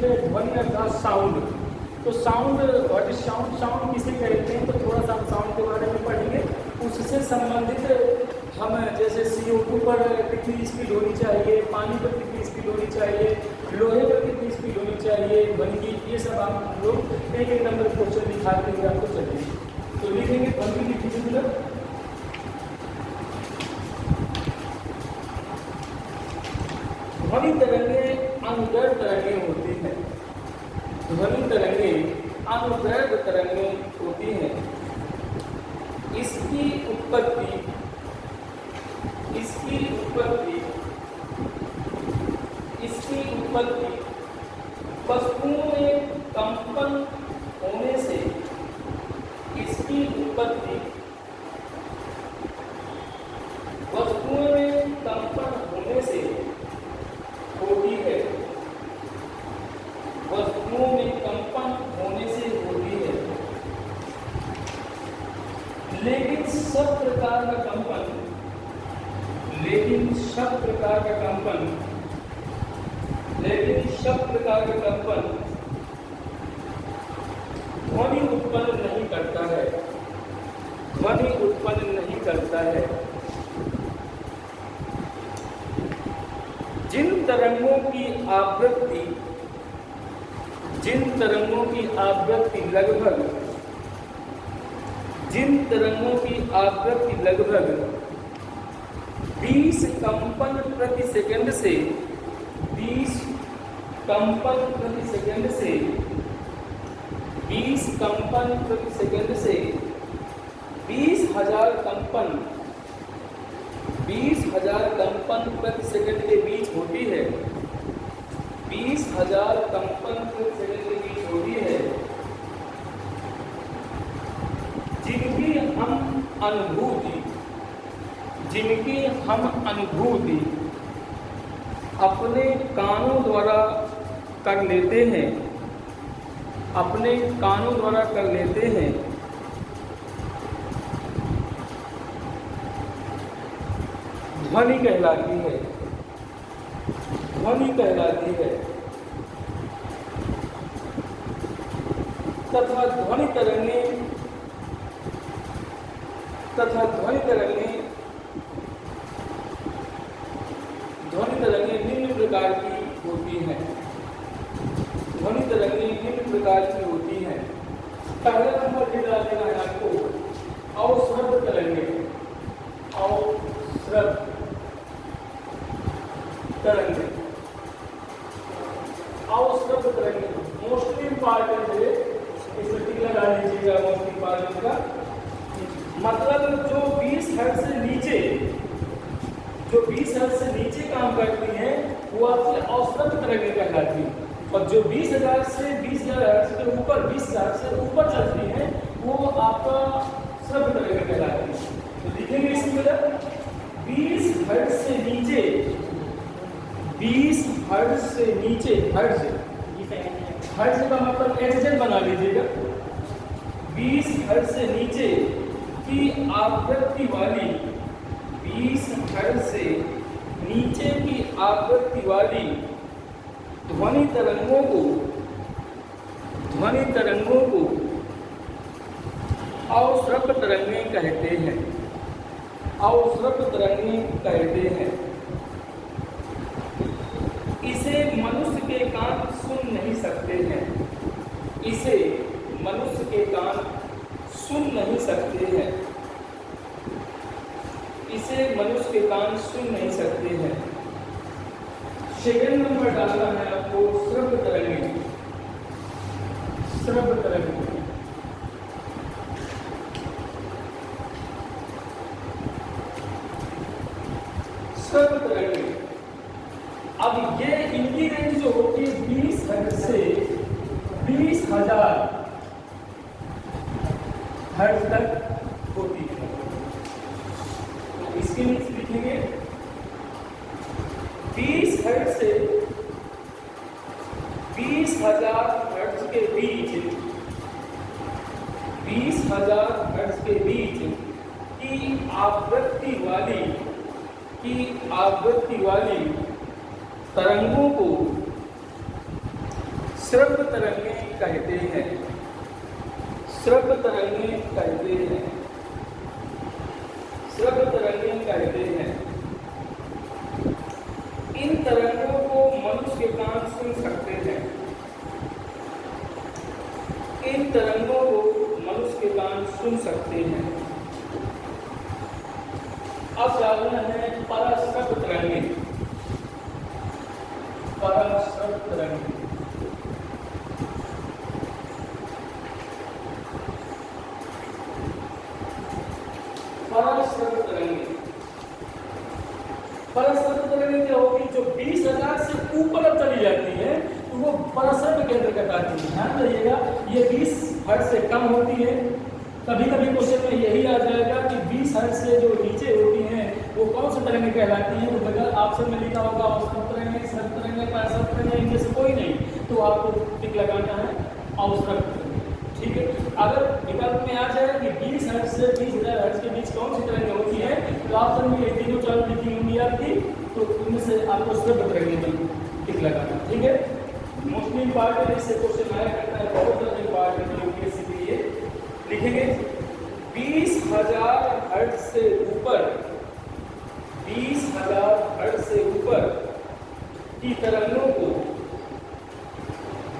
Topic है ध्वनि अर्थात साउंड। तो sound, what is sound, sound किसे कहते हैं, तो थोड़ा सा हम साउंड के बारे में पढ़ेंगे। उससे संबंधित हम जैसे CO2 पर कितनी स्पीड होनी चाहिए, पानी पर कितनी स्पीड होनी चाहिए, लोहे पर कितनी स्पीड होनी चाहिए, ध्वनि की, ये सब हम लोग एक एक नंबर क्वेश्चन दिखाते हुए आपको चलेंगे। तो लिखेंगे ध्वनि की डिफिकल्टी। ध्वनि तरंगे अनुदैर्घ्य तरंगे होती हैं। ध्वनि तरंगे अनुदैर्घ्य तरंगे होती हैं। इसकी उत्पत्ति वस्तुओं में कंपन होने से, इसकी उत्पत्ति वस्तुओं में कंपन होने से होती है। वस्तुओं में कंपन होने से होती है। लेकिन सब प्रकार का कंपन ध्वनि उत्पन्न नहीं करता है। ध्वनि उत्पन्न नहीं करता है। जिन तरंगों की आवृत्ति लगभग 20 कंपन प्रति सेकंड से 20 कंपन प्रति सेकंड से 20,000 कंपन प्रति सेकंड के बीच होती है। 20,000 कंपन प्रति सेकंड के बीच होती है। जिनकी हम अनुभूति अपने कानों द्वारा कर लेते हैं। ध्वनि कहलाती है। तथा ध्वनि तरंगे निम्न प्रकार की होती हैं। पहला नंबर ये डाल देना है आपको, अवस्रब्द तरंगे। मोस्टली इंपॉर्टेंट है, इस टिक लगा लीजिएगा। मोस्ट इंपॉर्टेंट का मतलब जो 20 हर्ट्ज से नीचे काम करती हैं वो आपकी औसत तरंगे कहलाती हैं। और जो 20,000 से 20,000 हर्ट्ज के ऊपर 20,000 से ऊपर चलती हैं वो आपका श्रव्य तरंगे कहलाती है। तो लिखेंगे इसकी वजह 20 हर्ट्ज से नीचे, हर्ट्ज का मतलब एक्सजेंट बना लीजिएगा। 20 हर्ट्ज से नीचे की आवृत्ति वाली 20 हर्ट्ज से नीचे की आवृत्ति वाली ध्वनि तरंगों को अवस्रब्द तरंगे कहते हैं। इसे मनुष्य के कान सुन नहीं सकते हैं। सेकंड नंबर डालना है आपको श्रव्य तरंगे। अब ये इनकी रेंज जो होती है 20 हर्ट्ज से 20,000 हर्ट्ज तक होती है। तो इसके लिए लिखेंगे 20 हर्ट्ज से 20,000 हर्ट्ज के बीच 20,000 हर्ट्ज के बीच की आवृत्ति वाली तरंगों को श्रव्य तरंगें कहते हैं। श्रव्य तरंगें कहते हैं। श्रव्य तरंगें कहते हैं। इन तरंगों को मनुष्य के कान सुन सकते हैं। इन तरंगों को मनुष्य के कान सुन सकते हैं। अब जानना है पराश्रव्य तरंगें। पराश्रव्य तरंगें पराश्रव्य तरंगें पराश्रव्य तरंगें क्या होगी? जो 20,000 से ऊपर चली जाती है तो वो पराश्रव्य के अंतर्गत आती है। ध्यान रखिएगा, ये 20 हर्ट्ज से कम होती है। कभी कभी क्वेश्चन में यही आ जाएगा कि 20 हर्ट्ज से जो नीचे होती हैं वो कौन सी तरंगें कहलाती हैं। तो बगैर ऑप्शन में लिखा होगा औसत तरंगें, श्रव्य तरंगें, पराश्रव्य तरंगें, इनमें से कोई नहीं, तो आपको टिक लगाना है औसत तरंगें। ठीक है, अगर विकल्प में आ जाए कि 20 हर्ट्ज से 20,000 हर्ट्ज के बीच कौन सी तरंगें होती है, तो ऑप्शन में ये तीनों चारों लिखी होंगी आपकी, तो इनमें से आपको श्रव्य तरंगें में टिक लगाना। ठीक है, मोस्टली इम्पॉर्टेंट इससे क्वेश्चन आया करता है, बहुत ज़्यादा इम्पॉर्टेंट यूपीएससी के लिए। लिखेंगे 20,000 हर्ट्ज से ऊपर, 20,000 हर्ट्ज से ऊपर की तरंगों को,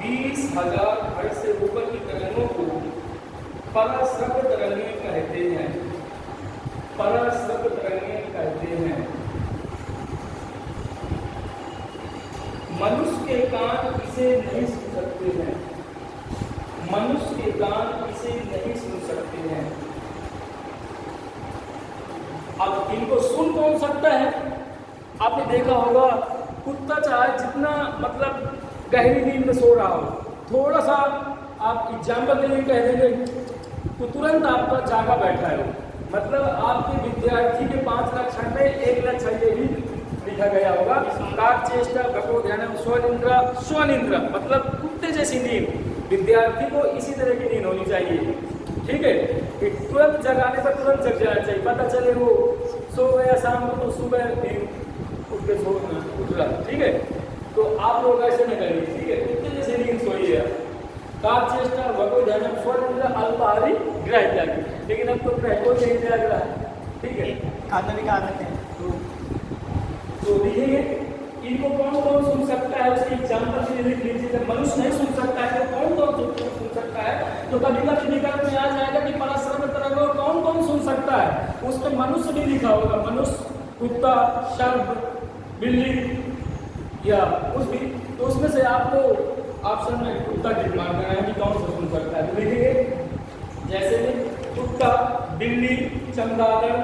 20,000 हर्ट्ज से ऊपर की तरंगों को पराश्रव्य तरंगें कहते हैं। पराश्रव्य तरंगें कहते हैं। मनुष्य के कान इसे नहीं सुन सकते हैं। मनुष्य के कान इसे नहीं सुन सकते हैं। अब इनको सुन कौन सकता है? आपने देखा होगा कुत्ता चाहे जितना मतलब गहरी नींद में सो रहा हो, थोड़ा सा आप एग्जाम्पल के लिए कह देंगे तो तुरंत आपका जागा बैठा है। मतलब आपके विद्यार्थी के 5 लक्षण में 1 लक्षण ये भी लिखा गया होगा, काक चेष्टा भगो ध्यान स्वनिंद्रा। स्वनिंद्रा मतलब कुत्ते जैसी नींद, विद्यार्थी को इसी तरह की नींद होनी चाहिए। ठीक है, कि तुरंत जगाने पर तुरंत जग जाना चाहिए, पता चले वो सो गया शाम को तो सुबह उठ के उठ रहा। ठीक है, तो आप लोग ऐसे न करिए। ठीक है, कुत्ते जैसे नींद सोइए। काक चेष्टा भगो ध्यान स्वनिंद्रा अल्पाहारी ग्रह त्यागी, लेकिन अब तो ग्रह को नहीं त्याग रहा है। ठीक है, खाना भी खा लेते हैं तो लिखेंगे इनको कौन कौन सुन सकता है, उसकी एग्जाम्पल से लिख लीजिए। जब मनुष्य नहीं सुन सकता है तो कौन कौन सुन सकता है? तो कभी कभी विकल्प में आ जाएगा कि पराश्रव्य तरंगों कौन कौन सुन सकता है, उसमें मनुष्य भी लिखा होगा। मनुष्य, कुत्ता, सर्प, बिल्ली या कुछ भी, तो उसमें से आपको ऑप्शन में कुत्ता टिक मारना है कि कौन सा सुन सकता है। तो लिखेंगे जैसे कुत्ता, बिल्ली, चमगादड़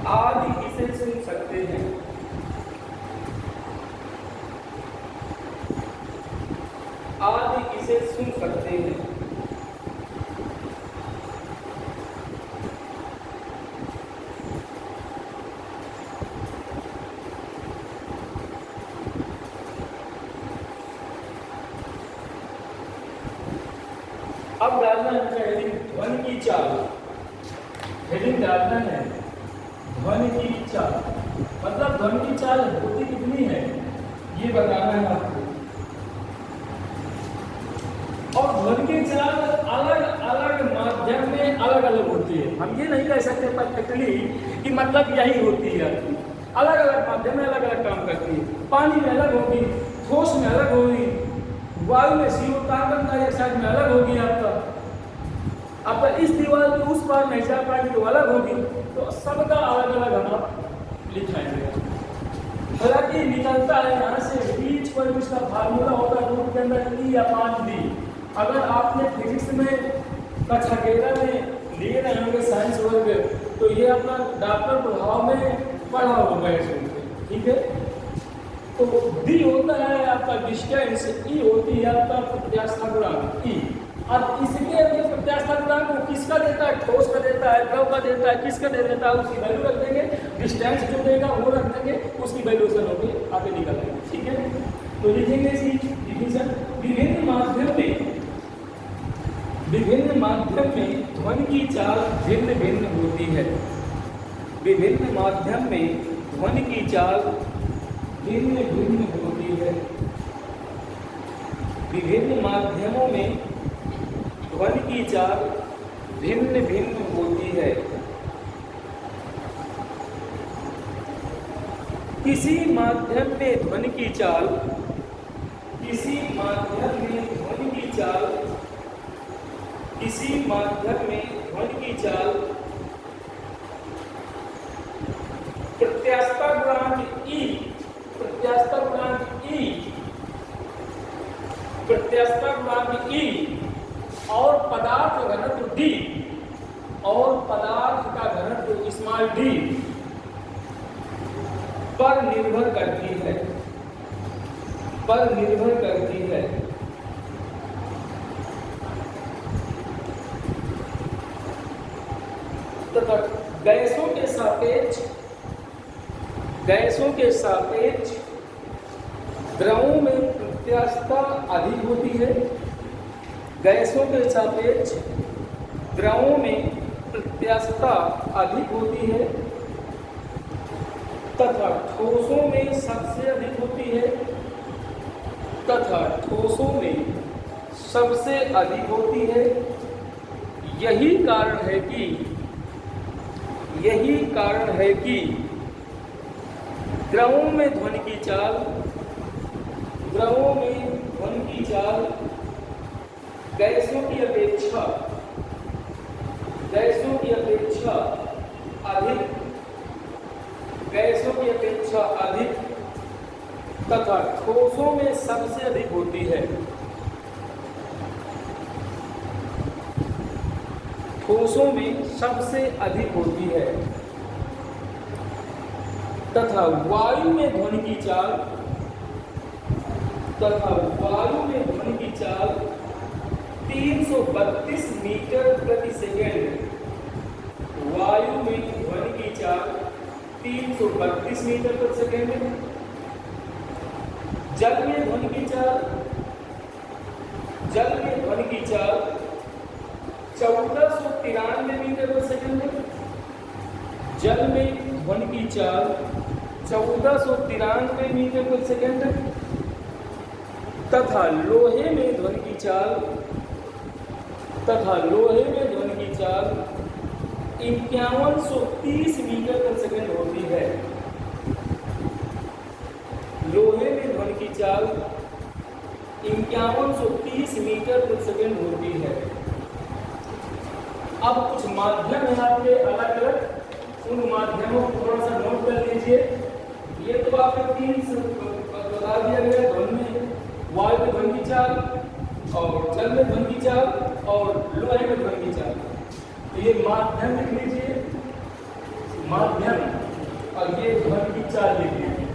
आदि इसे सुन सकते हैं। आदि इसे सुन सकते हैं। अब डालना है हेडिंग ध्वनि की चाल। हेडिंग डालना है ध्वनि की चाल, मतलब ध्वनि की चाल होती कितनी है ये बताना है आपको। और ध्वनि की चाल अलग अलग माध्यम में अलग अलग होती है। हम ये नहीं कह सकते परफेक्टली कि मतलब यही होती है, अलग अलग माध्यम में अलग अलग काम करती है। पानी में अलग होगी, ठोस में अलग होगी, वायु में CO कार्बन डाइऑक्साइड में अलग होगी। आपका इस दीवार के उस पार नहीं जा पाएगी तो अलग होगी। तो सबका अलग अलग हम लिखाएंगे। हालांकि निकलता है यहाँ से बीच पर इसका फार्मूला होता है रूप के अंदर E अपान D। अगर आपने फिजिक्स में कक्षा 11 में लिए रहे होंगे साइंस वर्ग, तो ये अपना डॉक्टर प्रभाव में पढ़ा होगा इसमें। ठीक है, तो D होता है आपका डिस्टेंस, E होती है आपका प्रत्यास्था गुणांक E। अब इसके अंदर प्रत्यास्था गुणांक को किसका देता है? ठोस का देता है, द्रव का देता है, किसका दे देता है? उसकी वैल्यू रख देंगे। डिस्टेंस जो देगा वो रख देंगे, उसकी वैल्यूएशन होगी आगे निकल आएगी। ठीक है, तो लिखेंगे इसकी डिफिनेशन। विभिन्न माध्यम में ध्वनि की चाल भिन्न भिन्न होती है। विभिन्न माध्यम में ध्वनि की चाल भिन्न भिन्न होती है। विभिन्न माध्यमों में ध्वनि की चाल भिन्न भिन्न होती है। किसी माध्यम में ध्वनि की चाल प्रत्यास्थता गुणांक E और पदार्थ घनत्व D और पदार्थ का घनत्व स्मॉल d पर निर्भर करती है। तथा गैसों के सापेक्ष द्रवों में प्रत्यास्थता अधिक होती है। गैसों के सापेक्ष द्रवों में प्रत्यास्थता अधिक होती है तथा ठोसों में सबसे अधिक होती है। यही कारण है कि द्रवों में ध्वनि की चाल गैसों की अपेक्षा अधिक तथा ठोसों में सबसे अधिक होती है। तथा वायु में ध्वनि की चाल 332 मीटर प्रति सेकेंड। वायु में ध्वनि की चाल 332 मीटर प्रति सेकेंड। जल में ध्वनि की चाल 1493 मीटर प्रति सेकेंड। जल में ध्वनि की चाल 1493 मीटर प्रति सेकेंड तथा लोहे में ध्वनि की चाल 5130 मीटर प्रति सेकेंड होती है। लोहे में ध्वनि की चाल 5130 मीटर प्रति सेकेंड होती है। अब कुछ माध्यम है आपके अलग अलग, उन माध्यमों को थोड़ा सा नोट कर लीजिए। ये तो आपको 3 बता दिया गया, ध्वनि में वायु में ध्वनि की चाल और जल में ध्वनि की चाल और लोहे में ध्वनि की चाल। तो ये माध्यम लिख लीजिए, माध्यम, और ये ध्वनि की चाल लिख लीजिए,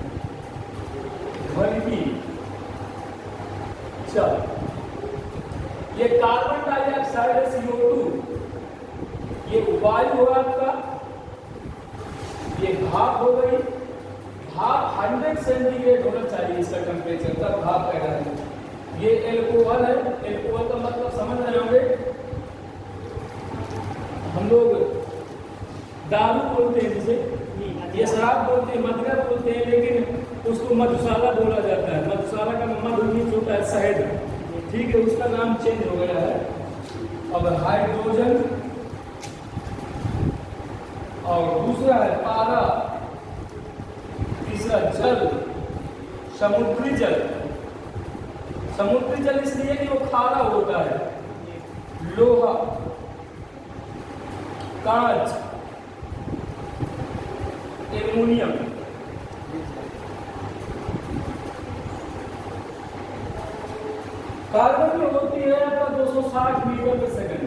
ध्वनि की चाल। ये कार्बन डाइऑक्साइड CO2, ये वायु होगा आपका, ये भाप हो गई। भाप 100 सेंटीग्रेड होना चाहिए इसका टेम्परेचर, तब भाप पैदा है। ये एल्कोहल है, एल्कोहल का मतलब समझ रहे होंगे, हम लोग दारू बोलते हैं जिसे, ये शराब बोलते हैं, मदिरा बोलते हैं, लेकिन उसको मधुशाला बोला जाता है। मधुशाला का मधु मीन्स होता है शहद, ठीक है, उसका नाम चेंज हो गया है। अब हाइड्रोजन और दूसरा है पारा, तीसरा जल, समुद्री जल। समुद्री जल इसलिए कि वो खारा होता है। लोहा, कांच, एल्युमिनियम। कार्बन में होती है आपका 260 मीटर प्रति सेकंड।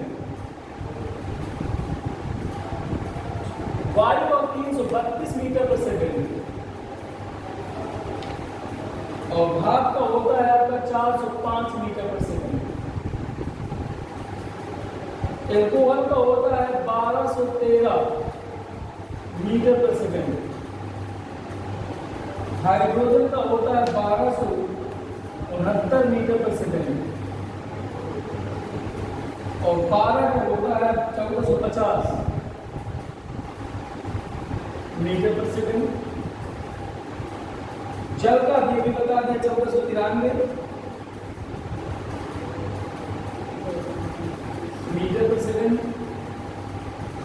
वायु का 332 मीटर प्रति सेकंड और भाप का होता है आपका 405 मीटर प्रति सेकंड। एल्कोहल का होता है 1213 मीटर प्रति सेकंड। हाइड्रोजन का होता है 1269 मीटर प्रति सेकंड और पारा का होता है 1450 मीटर प्रति सेकंड। जल का ये भी बता दिया 1493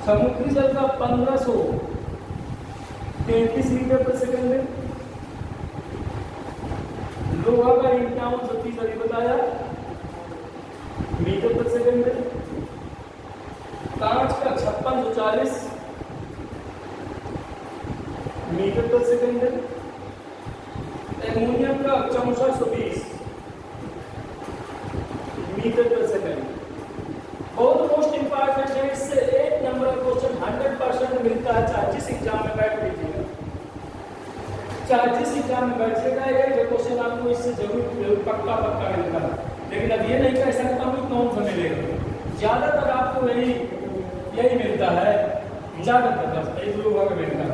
समुद्री जल का 1533 मीटर पर सेकंड है। लोहा का 5130 अभी बताया मीटर पर सेकंड है। कांच का 5640 मीटर पर सेकंड है। एल्युमिनियम का 6420 मीटर पर सेकंड। बहुत मोस्ट इंपॉर्टेंट है, इससे एक नंबर का क्वेश्चन 100% मिलता है, चाहे जिस एग्जाम में बैठ लीजिएगा, चाहे जिस एग्जाम में बैठिएगा ये क्वेश्चन आपको इससे जरूर पक्का मिलता है। लेकिन अब ये नहीं कह सकता हूँ कौन सा मिलेगा, ज्यादातर आपको यही मिलता है, ज्यादातर एक लोग मिलता है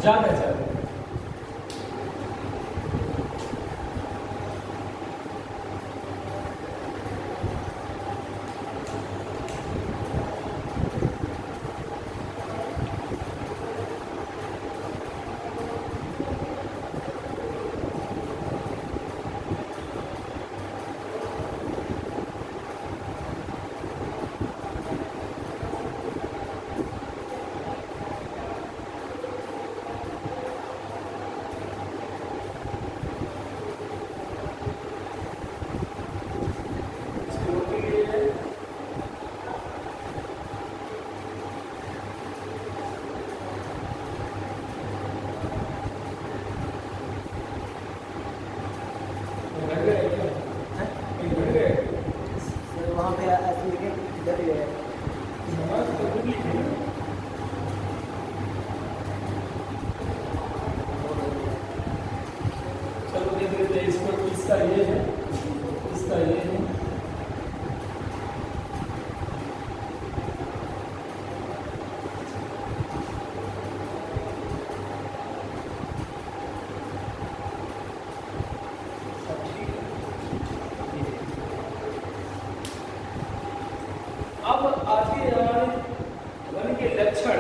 ज्यादा। इसका ये है, इसका ये है। अब आगे हमारे ध्वनि के लक्षण।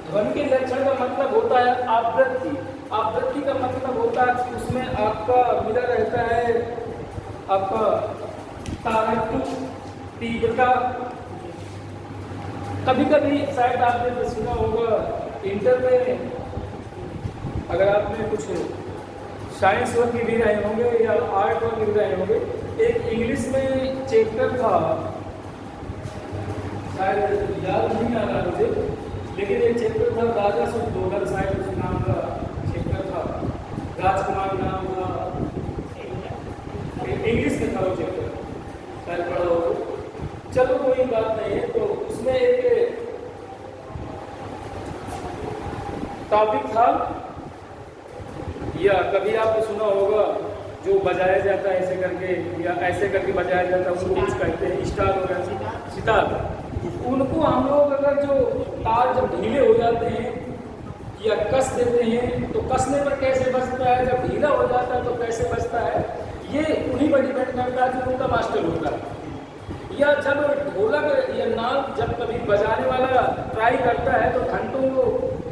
ध्वनि के लक्षण का मतलब होता है आवृत्ति। आवृत्ति का मतलब होता है कि उसमें आपका मिला रहता है आपका तारक, तीव्रता। कभी कभी शायद आपने सुना होगा इंटर में, अगर आपने कुछ साइंस वर्क भी रहे होंगे या आर्ट वर्क भी रहे होंगे, एक इंग्लिश में चैप्टर था, शायद याद नहीं आ रहा मुझे, लेकिन एक चैप्टर था राजा सुखदोहर, शायद उस नाम का चैप्टर था, राजकुमार नाम का, इंग्लिश में था वो चैप्टर, शायद पढ़ा हो। चलो कोई बात नहीं है। तो उसमें एक टॉपिक था, या कभी आपने सुना होगा जो बजाया जाता है ऐसे करके या ऐसे करके बजाया जाता है, उसको कुछ कहते हैं स्टार वगैरह, सितार। उनको हम लोग अगर जो तार जब ढीले हो जाते हैं या कस देते हैं तो कसने पर कैसे बजता है, जब ढीला हो जाता है तो कैसे बजता है, ये उन्हीं पर डिपेंड करता है जो उनका मास्टर होता है। या जब ढोलक या नाल जब कभी बजाने वाला ट्राई करता है तो घंटों को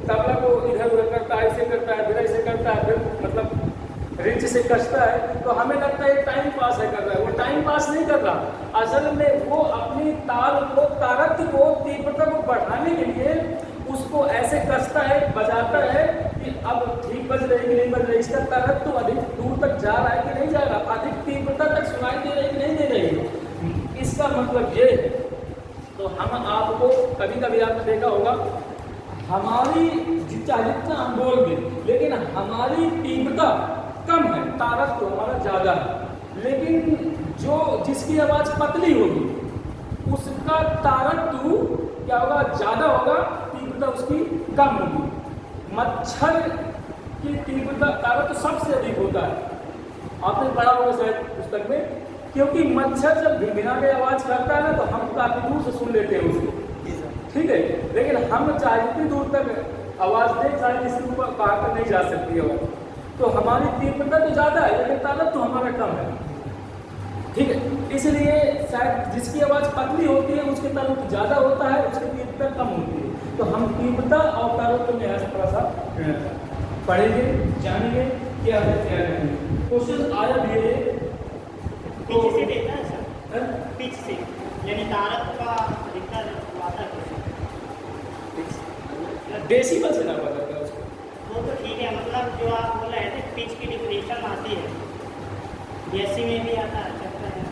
तबला को इधर उधर करता है, ऐसे करता है, फिर ऐसे करता है, फिर मतलब रिंच से कसता है, तो हमें लगता है टाइम पास है कर रहा है। वो टाइम पास नहीं कर रहा, असल में वो अपनी ताल को, तारक को, तीव्रता को बढ़ाने के लिए उसको ऐसे कसता है, बजाता है कि अब ठीक बज रही कि नहीं बज रही, इसका तारक तो अधिक दूर तक जा रहा है कि नहीं जा रहा, अधिक तीव्रता तक सुनाई दे रही कि नहीं दे रही। इसका मतलब ये। तो हम आपको कभी कभी आपने देखा होगा, हमारी जितना हम बोल दें, लेकिन हमारी तीव्रता कम है, तारक तो हमारा ज़्यादा है, लेकिन जो जिसकी आवाज़ पतली होगी उसका तारक तो क्या होगा, ज़्यादा होगा, तीव्रता उसकी कम होगी। मच्छर की तीव्रता तारक तो सबसे अधिक होता है, आपने पढ़ा होगा शायद पुस्तक में, क्योंकि मच्छर जब भिनभिना के आवाज़ करता है ना तो हम काफ़ी दूर से सुन लेते हैं उसको, ठीक है। लेकिन हम चाहे जितनी दूर तक आवाज़ दें, चाहे इसके ऊपर बाहर तक नहीं जा सकती है आवाज़, तो हमारी तीव्रता तो ज़्यादा है लेकिन ताकत तो हमारा कम है, ठीक है। इसलिए शायद जिसकी आवाज़ पतली होती है उसके ताकत ज़्यादा होता है, उसकी तीव्रता कम होती है। तो हम तीव्रता और ताकत में ऐसा थोड़ा सा पढ़ेंगे, जानेंगे क्या है क्या नहीं। क्वेश्चन आया भी है तो पिच से देता है सर, पिच से यानी तारक का अधिकतर आता है। डेसिबल से नापा जाता है उसको। वो तो ठीक है, मतलब जो आप बोल रहे थे पिच की डिक्रीशन आती है, बीएससी में भी आता है चैप्टर है।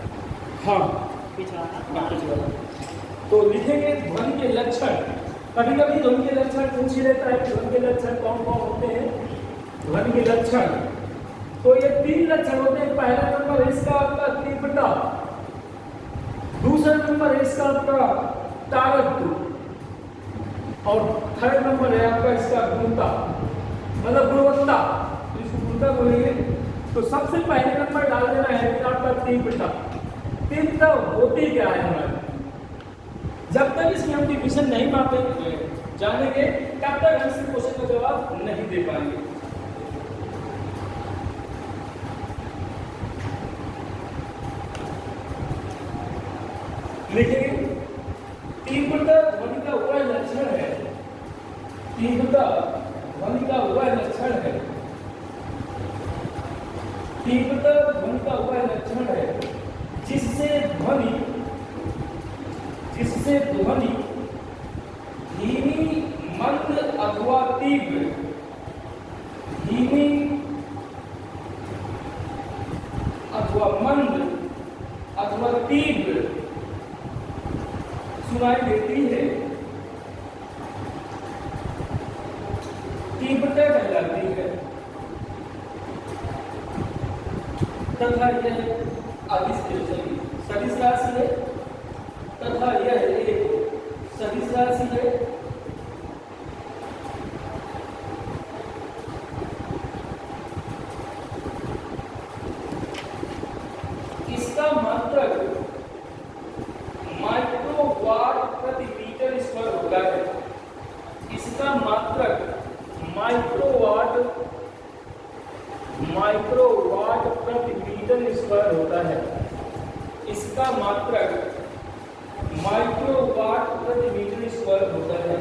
हाँ पिच वाला। हाँ, पिच वाला। तो लिखेंगे ध्वनि के लक्षण। कभी कभी ध्वनि के लक्षण पूछ ही लेता है कि ध्वनि के लक्षण कौन कौन होते हैं। ध्वनि के लक्षण तो ये 3 लक्षण होते हैं। पहला नंबर है इसका आपका तीव्रता, दूसरा नंबर है इसका आपका तारत्व, और थर्ड नंबर है आपका इसका गुणता, मतलब गुणवत्ता। तो इसको गुणता बोलेंगे। तो सबसे पहले नंबर डाल देना है कि आपका तीव्रता। तीव्रता होती क्या है हमारी, जब तक इसकी हम डिविजन नहीं मापेंगे जानेंगे तब तक हम इस क्वेश्चन का जवाब नहीं दे पाएंगे। लिखेंगे तीव्रता ध्वनि का वह लक्षण है, तीव्रता ध्वनि का वह लक्षण है, तीव्रता ध्वनि का वह लक्षण है जिससे ध्वनि धीमी, मंद अथवा तीव्र, धीमी अथवा मंद अथवा तीव्र सुनाई देती है, तीव्रता कहलाती है। तथा यह सदिश राशि है, तथा यह एक सदिश राशि है। इसका मात्रक माइक्रोवाट प्रति मीटर स्क्वायर होता है। इसका मात्रक माइक्रोवाट प्रति मीटर स्क्वायर होता है। इसका मात्रक माइक्रोवाट प्रति मीटर स्क्वायर होता है।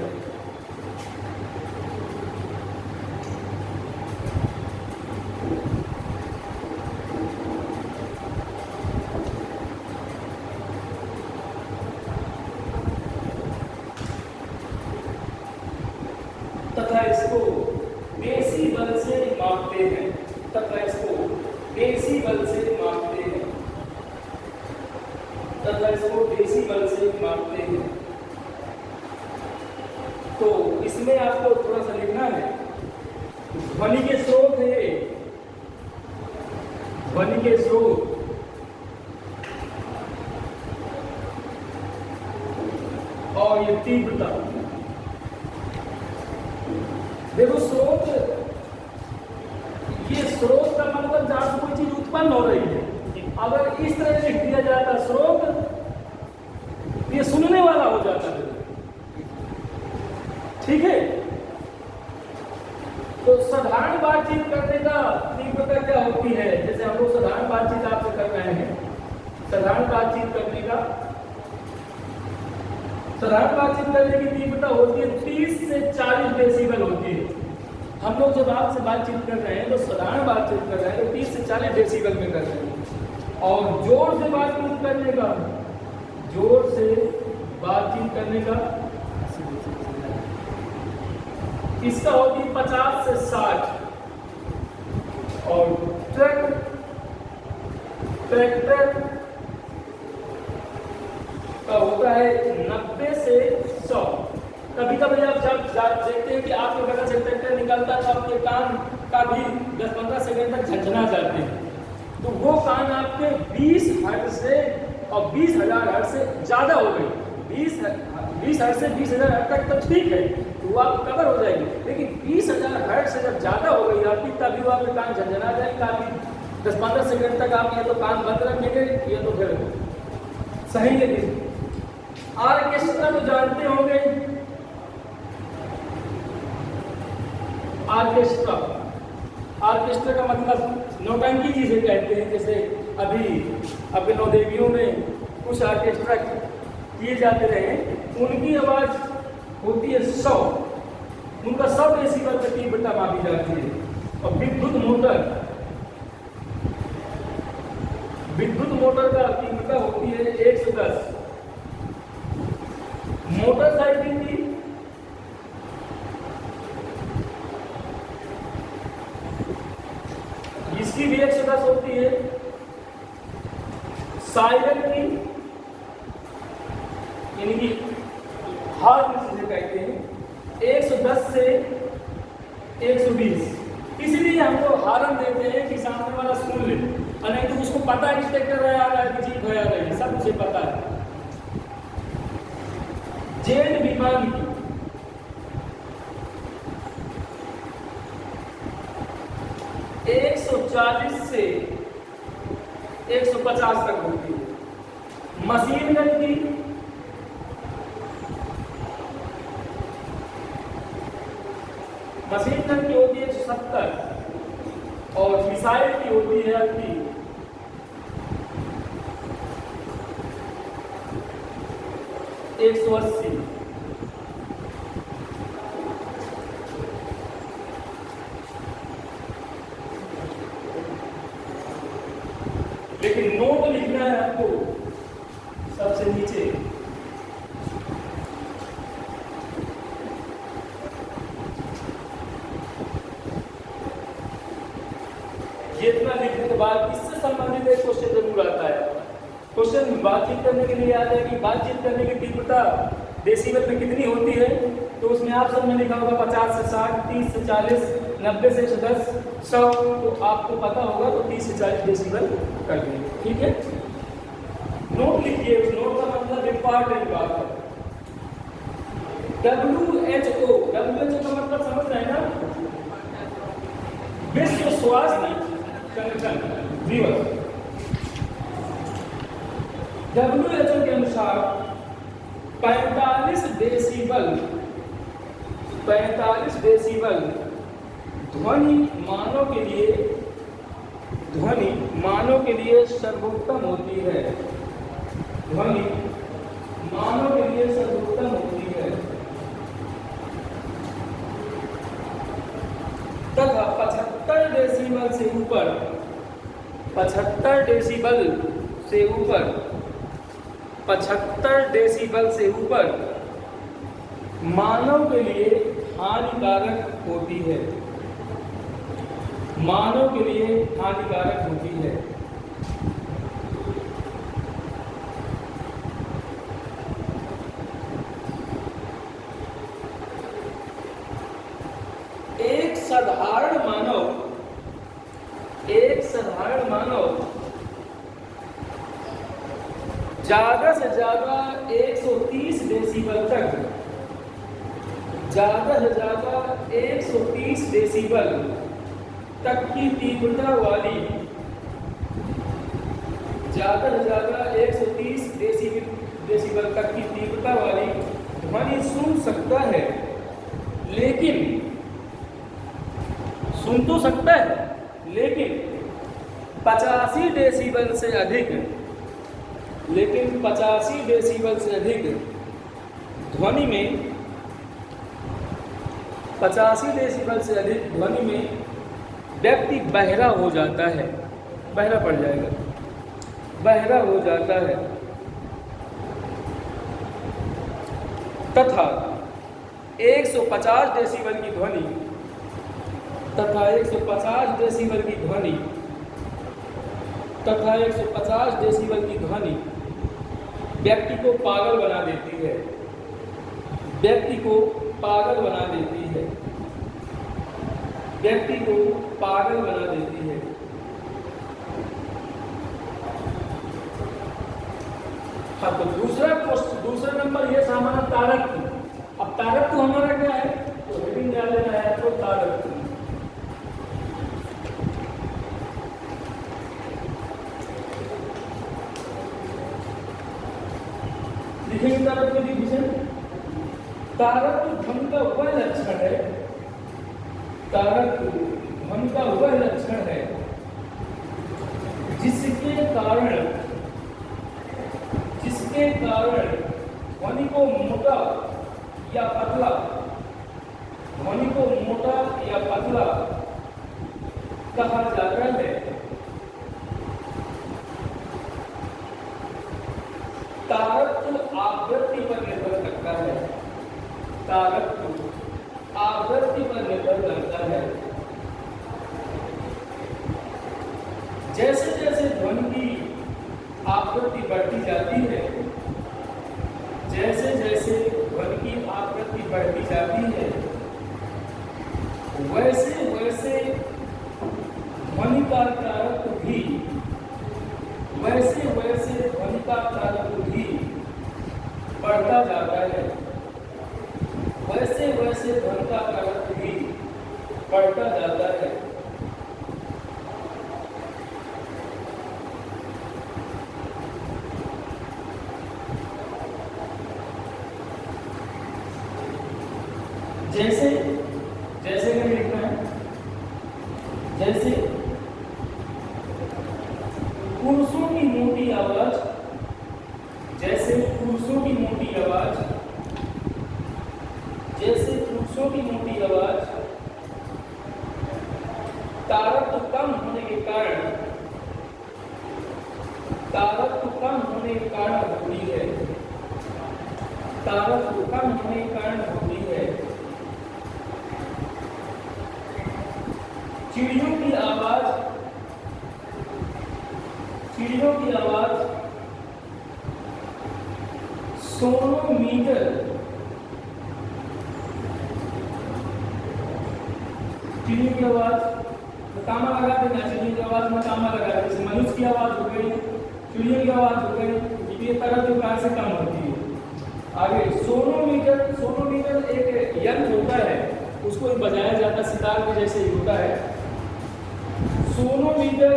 तथा इसको डेसिबल से मापते हैं, तथा इसको डेसिबल से मापते हैं, तथा इसको डेसिबल से मापते हैं। तो इसमें आपको थोड़ा सा लिखना है, ध्वनि के स्रोत है, ध्वनि के स्रोत और ये तीव्रता। देखो स्रोत, ये स्रोत का मतलब जहां से कोई चीज उत्पन्न हो रही है। अगर इस तरह लिख दिया जाता स्रोत, ये सुनने वाला हो जाता है, ठीक है। तो साधारण बातचीत करने का तीव्रता क्या होती है, जैसे हम लोग साधारण बातचीत आपसे कर रहे हैं, साधारण बातचीत करने का, साधारण बातचीत करने की तीव्रता होती है 30 से 40 डेसिबल होती है। हम लोग जब आपसे बातचीत कर रहे हैं तो साधारण बातचीत कर रहे हैं तो 30 से 40 डेसिबल में कर रहे हैं। और जोर से बातचीत करने का, जोर से बातचीत करने का इसका होती है 50 से 60। और ट्रैक्टर का होता है 90 से 100। कभी कभी आप जब देखते हैं कि आपके बगल से ट्रैक्टर निकलता है तो आपके कान का भी 10-15 सेकंड तक झंझना जाते हैं। तो वो कान आपके 20 हर्ट्ज से और 20,000 हर्ट्ज से ज़्यादा हो गई। 20 हर्ट्ज से 20,000 हर्ट्ज तक तो ठीक है, तो वो आप कवर हो जाएगी। लेकिन 20,000 हर्ट्ज से जब ज़्यादा हो गई आपकी, तभी वो आपके कान झंझना जाएंगे। काफ़ी 10-15 सेकंड तक आप या तो कान बंद रखेंगे या तो फिर सही लेंगे। ऑर्केस्ट्रा तो जानते होंगे, ऑर्केस्ट्रा का मतलब नौटंकी जिसे कहते हैं। जैसे अभी अपने नौदेवियों में कुछ ऑर्केस्ट्रा किए जाते रहे, उनकी आवाज होती है 100, उनका 100 डेसिबल की तीव्रता मापी जाती है। और विद्युत मोटर का तीव्रता होती है 110। है साइरन की, यानी कि हार्ड जिसे कहते हैं, 110 से 120। इसलिए हमको हारन देते हैं कि सामने वाला सुन ले, और नहीं तो उसको पता है कि ट्रैक्टर आ रहा है कि जीप आ रही है, सब उसे पता है। जेट विमान की 140 से 150 तक होती है। मशीन गन की 170 और मिसाइल की होती है आपकी 180। लेकिन नोट लिखना है आपको सबसे नीचे। ये इतना लिखने के बाद इससे संबंधित एक क्वेश्चन जरूर आता है। क्वेश्चन बातचीत करने के लिए आता है कि बातचीत करने की तीव्रता डेसिबल में कितनी होती है, तो उसमें आप सब ने लिखा होगा 50 से 60, 30 से 40, 90 से 110, 100, तो आपको पता होगा तो 30 से 40 डेसिबल कर देंगे। ठीक है, नोट लिखिए। उस नोट का मतलब इंपॉर्टेंट बात है। WHO का मतलब समझ रहे हैं ना, विश्व स्वास्थ्य संगठन दिवस। WHO के अनुसार 45 डेसिबल ध्वनि मानव के लिए सर्वोत्तम होती है। ध्वनि मानव के लिए सर्वोत्तम होती है तथा 75 डेसिबल से ऊपर 75 डेसिबल से ऊपर मानव के लिए हानिकारक होती है। मानव के लिए हानिकारक होती है। एक साधारण मानव ज्यादा से ज्यादा 130 डेसिबल तक, ज्यादा से ज्यादा 130 डेसिबल तक की तीव्रता वाली, ज्यादा से ज्यादा 130 डेसिबल तक की तीव्रता वाली ध्वनि सुन सकता है। लेकिन सुन तो सकता है, लेकिन 85 डेसिबल से अधिक, ध्वनि में 85 डेसिबल से अधिक ध्वनि में व्यक्ति बहरा हो जाता है, बहरा पड़ जाएगा, बहरा हो जाता है। तथा 150 डेसिबल की ध्वनि तथा 150 डेसिबल की ध्वनि व्यक्ति को पागल बना देती है। व्यक्ति को पागल बना देती है। व्यक्ति को पागल बना देती है। हाँ, तो दूसरा नंबर ये हमारा तारक। अब तारक तो हमारा क्या है, तो हेडिंग डाल देना है तो तारक। लिखेंगे तारक का डिवीजन। तारक ध्वनि का वह लक्षण है, तारक ध्वनि का वह लक्षण है जिसके कारण ध्वनि को मोटा या पतला, कहा जाता है। तारक आवृत्ति पर निर्भर करता है। तारक आवृत्ति पर निर्भर करता है। जैसे आवृत्ति बढ़ती जाती है, जैसे जैसे ध्वनि की आवृत्ति बढ़ती जाती है, वैसे वैसे ध्वनि का कारक भी बढ़ता जाता है, वैसे वैसे ध्वनि का कारक भी बढ़ता जाता है। जैसे जैसे क्या लिखना है, जैसे पुरुषों की मोटी आवाज, जैसे पुरुषों की मोटी आवाज, जैसे पुरुषों की मोटी आवाज तारत्व कम होने के कारण, तारत्व कम होने के कारण होती है, तारत्व कम होने के कारण होती है। चिड़ियों की आवाज, चिड़ियों की आवाज सोनोमीटर, चिड़ियों की आवाज कामा लगा देना, चिड़ियों की आवाज में कामा लगा देना, जैसे मनुष्य की आवाज हो गई, चिड़ियों की आवाज हो गई, ये तरह के कार से कम होती है। आगे सोनोमीटर, सोनोमीटर एक यंत्र होता है, उसको बजाया जाता है, सितार के जैसे ही होता है। सोनोमीटर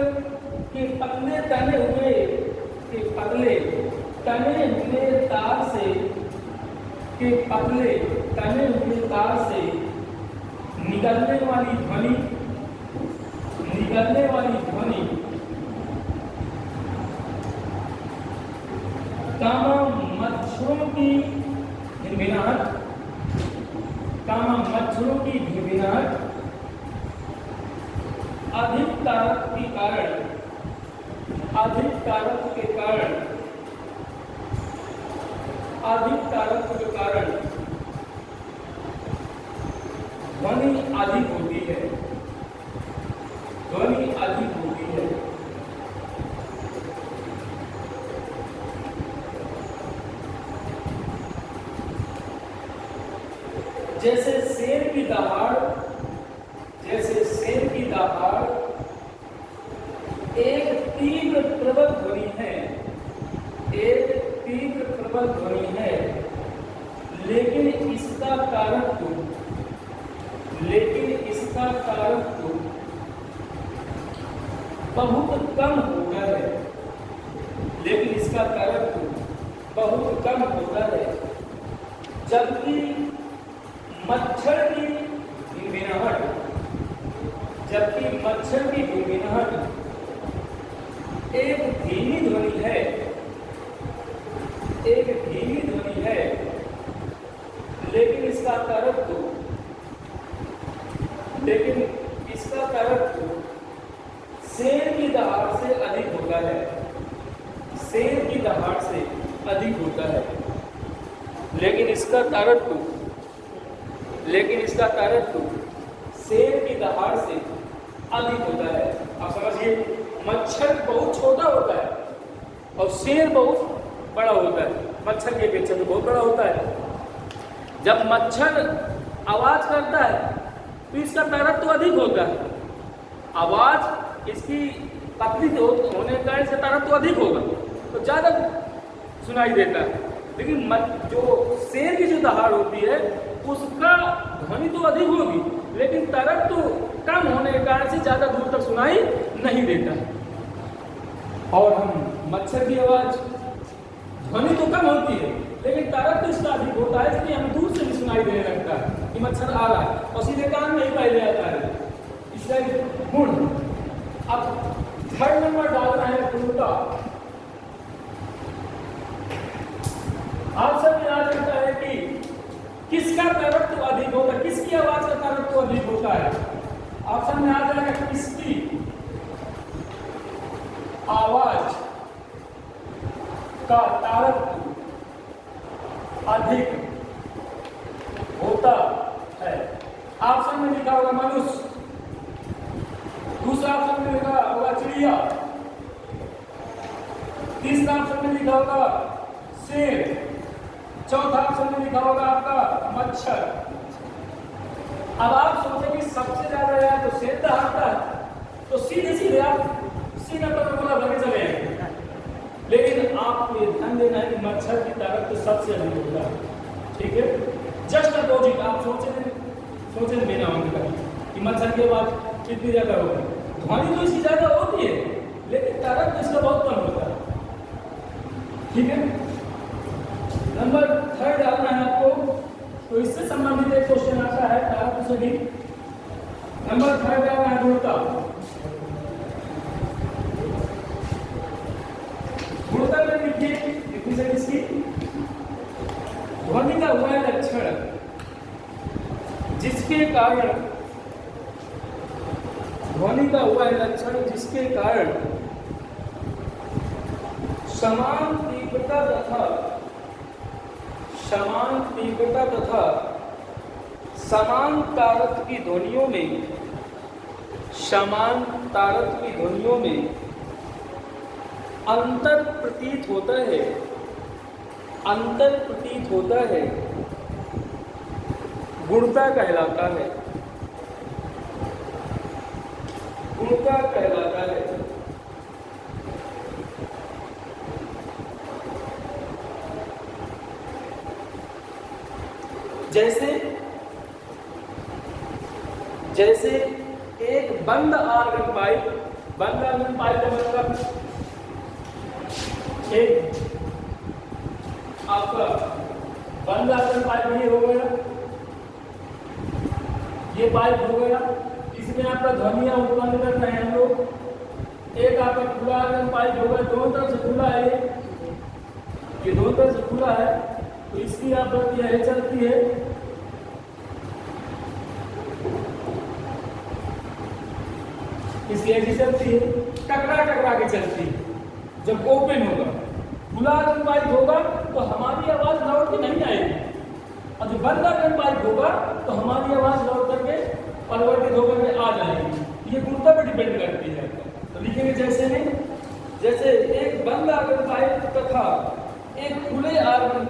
के पतले तने हुए, के पतले तने हुए तार से, के पतले तने हुए तार से निकलने वाली ध्वनि, निकलने वाली ध्वनि कामा मच्छरों की भिनभिनाहट, कामा मच्छरों की भिनभिनाहट अधिक तारक के कारण, अधिक तारक के कारण, अधिक तारक के कारण ध्वनि अधिक होती है, ध्वनि अधिक होती है। जैसे शेर की दहाड़, जैसे शेर की दहाड़ एक तीव्र प्रबल ध्वनि है, एक तीव्र प्रबल ध्वनि है, लेकिन इसका कारक, लेकिन इसका कारक बहुत कम होता है, लेकिन इसका कारक बहुत कम होता है। जबकि मच्छर की भिनभिनाहट, जबकि मच्छर की भिनभिनाहट एक धीमी ध्वनि है, एक धीमी ध्वनि है, लेकिन इसका कारक, लेकिन इसका कारक शेर की दहाड़ से अधिक होता है, शेर की दहाड़ से अधिक होता है, लेकिन इसका कारक, लेकिन इसका कारक शेर की दहाड़ से अधिक होता है। आप समझिए, मच्छर बहुत छोटा होता है और शेर बहुत बड़ा होता है, मच्छर की अपेक्षा तो बहुत बड़ा होता है। जब मच्छर आवाज करता है तो इसका तारक तो अधिक होता है, आवाज इसकी पतली होने का इसका तारक तो अधिक होगा, तो ज़्यादा सुनाई देता है। लेकिन जो शेर की जो दहाड़ होती है उसका ध्वनि तो अधिक होगी, लेकिन तारक तो कम होने के कारण से ज़्यादा दूर तक सुनाई नहीं देता है। और हम मच्छर की आवाज़ ध्वनि तो कम होती है, लेकिन तारक तो इसका अधिक होता है, इसलिए हमें दूर से भी सुनाई देने लगता है कि मच्छर आ रहा है और सीधे कान में ही पहले आता है। इसलिए गुण अब थर्ड नंबर डालना है उल्टा। आप सब याद रखता है कि किसका तारक अधिक होता है, किसकी आवाज का तारक अधिक होता है। ऑप्शन में आ जाएगा किसकी आवाज का तारक अधिक होता है। ऑप्शन में लिखा होगा मनुष्य, दूसरा ऑप्शन में लिखा होगा चिड़िया, तीसरा ऑप्शन में लिखा होगा शेर, चौथा ऑप्शन में लिखा होगा आपका मच्छर। अब आप सोचें कि सबसे ज्यादा यार तो शेर दहाड़ता है, तो सीधे सीधे आप सी नंबर पर बोला भगे चले आएंगे, लेकिन आपको ये ध्यान देना है कि मच्छर की ताकत तो सबसे अधिक होता है, ठीक है। जस्ट अपोजिट आप सोचें बिना होंगे कि मच्छर की आवाज कितनी ज्यादा होगी, ध्वनि तो इसकी ज्यादा होती है लेकिन ताकत तो इसका बहुत कम होता है, ठीक है। नंबर 3 डालना है आपको, तो इससे संबंधित एक क्वेश्चन आता है ताकत से भी। नंबर 3 डालना है गुणता। गुणता में लिखिए डिफिनेशन इसकी, ध्वनि का वह लक्षण जिसके कारण, ध्वनि का वह लक्षण जिसके कारण समान तीव्रता तथा समान तारत की ध्वनियों में अंतर प्रतीत होता है, गुणता कहलाता है। जैसे एक बंद आर्गन पाइप का मतलब एक आपका बंद आर्गन पाइप ये हो गया, ये पाइप हो गया, इसमें आपका ध्वनियां उत्पन्न कर रहे हैं हम लोग। एक आपका खुला आर्गन पाइप होगा, दोनों तरफ से खुला है, ये दोनों तरफ से खुला है, तो इसकी आप यह चलती है, इसकी ऐसी चलती है, टकरा के चलती है। जब ओपन होगा, खुला आर्गन पाइप होगा तो हमारी आवाज लौट के नहीं आएगी, और जब बंद आर्गन पाइप होगा तो हमारी आवाज लौट करके परिवर्तित होकर के आ जाएगी। ये गुणता पर डिपेंड करती है। तो लिखेंगे जैसे एक बंद आर्गन पाइप तथा एक खुले आर्गन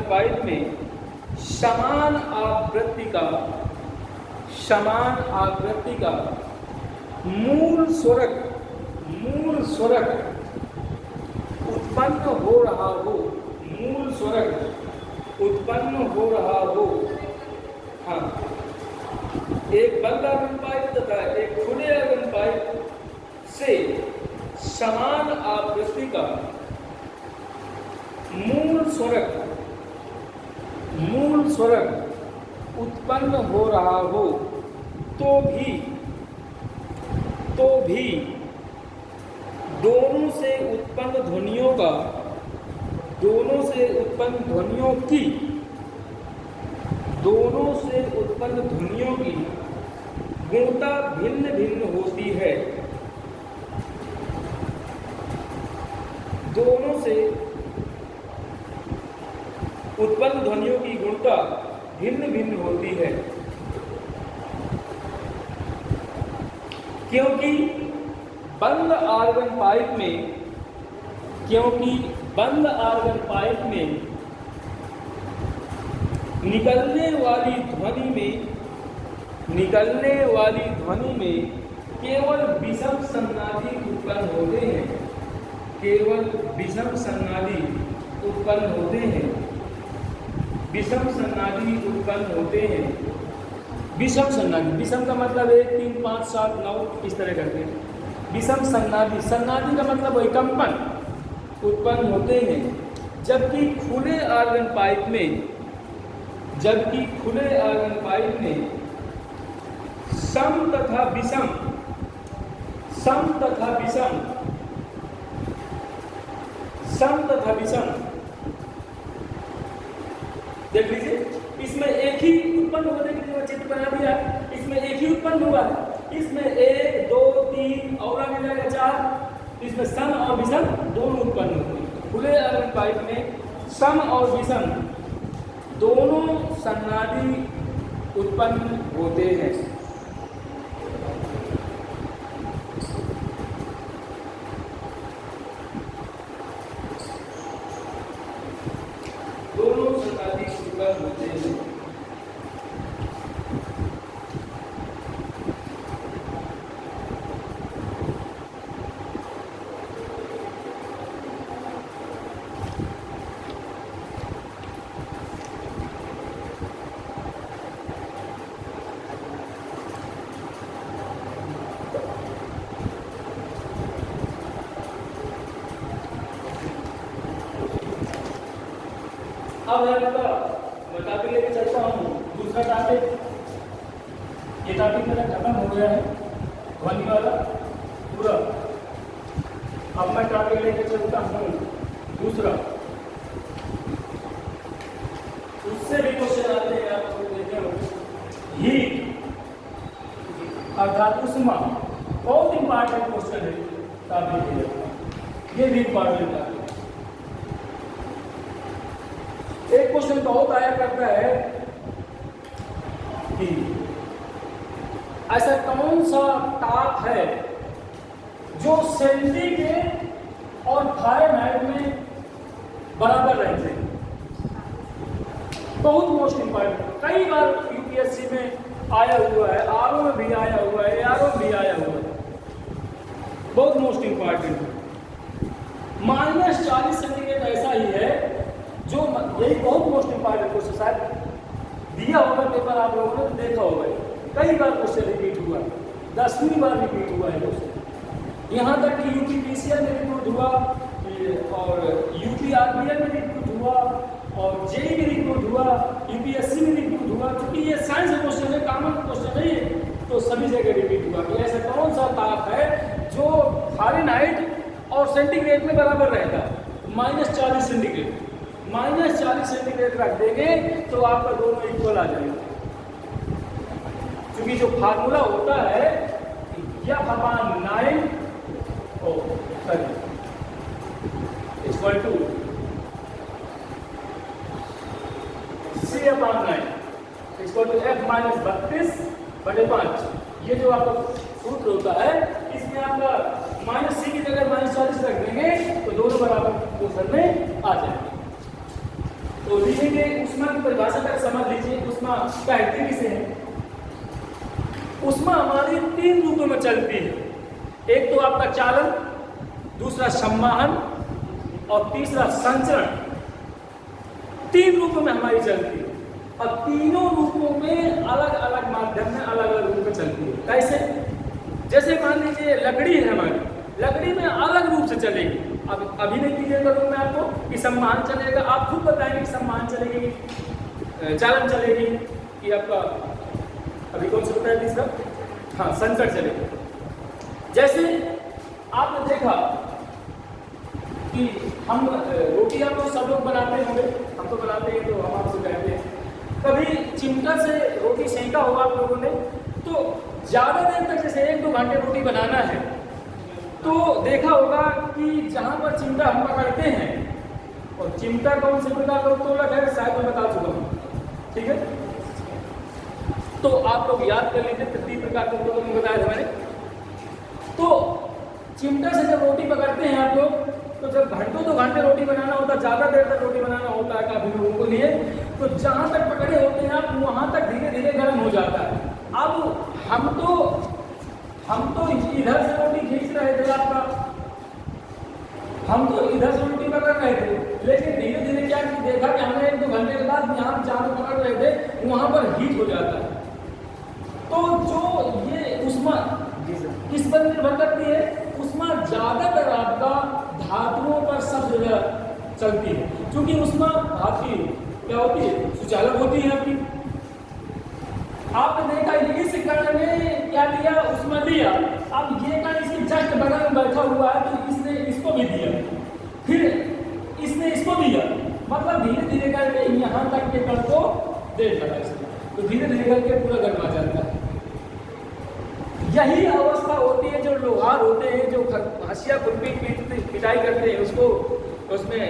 पाइप में समान आवृत्ति का मूल स्वरक उत्पन्न हो रहा हो, हाँ, एक बंद आर्गन पाइप तथा एक खुले आर्गन पाइप से समान आवृत्ति का मूल स्वरक उत्पन्न हो रहा हो तो भी दोनों से उत्पन्न ध्वनियों की गुणता भिन्न भिन्न होती है। दोनों से उत्पन्न ध्वनियों की गुणता भिन्न भिन्न होती है, क्योंकि बंद आर्गन पाइप में निकलने वाली ध्वनि में केवल विषम सन्नादी उत्पन्न होते हैं। विषम का मतलब 1 3 5 7 9 इस तरह करते हैं। विषम सन्नादी का मतलब वही कंपन उत्पन्न होते हैं, जबकि खुले आर्गन पाइप में सम तथा विषम देख लीजिए, इसमें एक ही उत्पन्न होगा, देख लीजिए चित्र बना दिया, इसमें एक ही उत्पन्न हुआ, इसमें 1 2 3 और आगे जाएगा 4, इसमें सम और विषम दोनों उत्पन्न होते हैं। खुले आर्गन पाइप में सम और विषम दोनों सन्नादी उत्पन्न होते हैं। अब है आपका मैं टॉपिक लेके चलता हूँ दूसरा टॉपिक। ये टॉपिक मेरा खत्म हो गया है ध्वनि वाला पूरा। अब मैं टॉपिक लेके चलता हूँ दूसरा। उससे भी क्वेश्चन आते हैं, आप लोग देखे हो। हीट अर्थात उष्मा बहुत इंपॉर्टेंट क्वेश्चन है टॉपिक के लिए, ये भी इंपॉर्टेंट है। एक क्वेश्चन बहुत आया करता है कि ऐसा कौन सा ताप है जो सेंटीग्रेड और फारेनहाइट में बराबर रहते हैं। बहुत मोस्ट इंपॉर्टेंट, कई बार यूपीएससी में आया हुआ है, आरओ में भी आया हुआ है, आरओ में भी आया हुआ है। बहुत मोस्ट इंपॉर्टेंट है। -40 सेंटीग्रेड ऐसा ही है जो, यही बहुत मोस्ट इंपॉर्टेंट क्वेश्चन शायद दिया होगा पेपर, आप लोगों ने तो देखा होगा। कई बार क्वेश्चन रिपीट हुआ, 10वीं बार रिपीट हुआ है क्वेश्चन। यहाँ तक कि यूपीपीसीएल में रिपीट हुआ और यूपीआरबीएल में रिपीट हुआ और जेई में रिपीट हुआ, यूपीएससी में रिपीट हुआ। क्योंकि ये साइंस क्वेश्चन है, कॉमन क्वेश्चन नहीं है, तो सभी जगह रिपीट हुआ कि ऐसा कौन सा ताप है जो फारेनहाइट और सेंटीग्रेड में बराबर रहता है। -40 सेंटीग्रेड, -40 सेंटीग्रेड रख देंगे तो आपका दोनों इक्वल आ जाएगा। क्योंकि जो फार्मूला होता है F/9 equal to C/9 equal to F-32/5। ये जो आपका सूत्र होता है, इसमें आपका -C की जगह -40 रख देंगे तो दोनों बराबर क्वेश्चन में आ जाएंगे। तो लिखेंगे उष्मा की परिभाषा तक समझ लीजिए। उष्मा कहते किसे हैं? उष्मा हमारी 3 रूपों में चलती है। एक तो आपका चालन, दूसरा संवहन और तीसरा संचरण। 3 रूपों में हमारी चलती है और तीनों रूपों में अलग अलग माध्यम में अलग अलग रूप में चलती है। कैसे? जैसे मान लीजिए लकड़ी है हमारी, लकड़ी में अलग रूप से चलेगी। अब अभी नहीं कीजिए करूँ मैं आपको कि संवहन चलेगा, आप खुद बताएंगे कि संवहन चलेगी, चालन चलेगी कि आपका अभी कौन सा बताया तीसरा? हाँ, संचरण चलेगा। जैसे आपने देखा कि हम रोटी आप लोग सब लोग बनाते होंगे, हम तो बनाते हैं तो हम आपसे कहते हैं, कभी चिमटा से रोटी सेंका होगा आप लोगों ने, तो ज़्यादा देर तक जैसे 1-2 घंटे रोटी बनाना है तो देखा होगा कि जहाँ पर चिमटा हम पकड़ते हैं, और चिमटा कौन से प्रकार का उत्तोलक है शायद मैं बता चुका हूँ, ठीक है? तो आप लोग याद कर लीजिए 3 प्रकार के उत्तोलक में बताया था मैंने। तो चिमटा से जब रोटी पकड़ते हैं आप लोग, तो जब घंटों 2 घंटे रोटी बनाना होता है, ज़्यादा देर तक रोटी बनाना होता है काफ़ी लोगों को लिए, तो जहाँ तक पकड़े होते हैं आप वहाँ तक धीरे धीरे गर्म हो जाता है। अब हम तो इधर से रोटी खींच रहे थे आपका, हम तो इधर से रोटी पकड़ रहे थे, लेकिन धीरे धीरे क्या देखा कि हमने 1-2 घंटे के बाद यहाँ जहाँ पकड़ रहे थे वहाँ पर हीट हो जाता है। तो जो ये उष्मा किस पर निर्भर करती है? उष्मा ज़्यादातर आपका धातुओं पर सब जगह चलती है, क्योंकि उष्मा धातु क्या होती है? सुचालक होती है आपकी। आपने देखा इस कण में क्या दिया? उष्मा दिया। अब ये कण इसके जस्ट बगल में बैठा हुआ है तो इसने इसको भी दिया, फिर इसने इसको दिया, मतलब धीरे धीरे करके यहाँ तक के कण को दे लगा इसने, तो धीरे धीरे करके पूरा गर्म आ जाता है। यही अवस्था होती है जो लोहार होते हैं, जो हंसिया खुरपी पिटाई करते हैं, उसको उसमें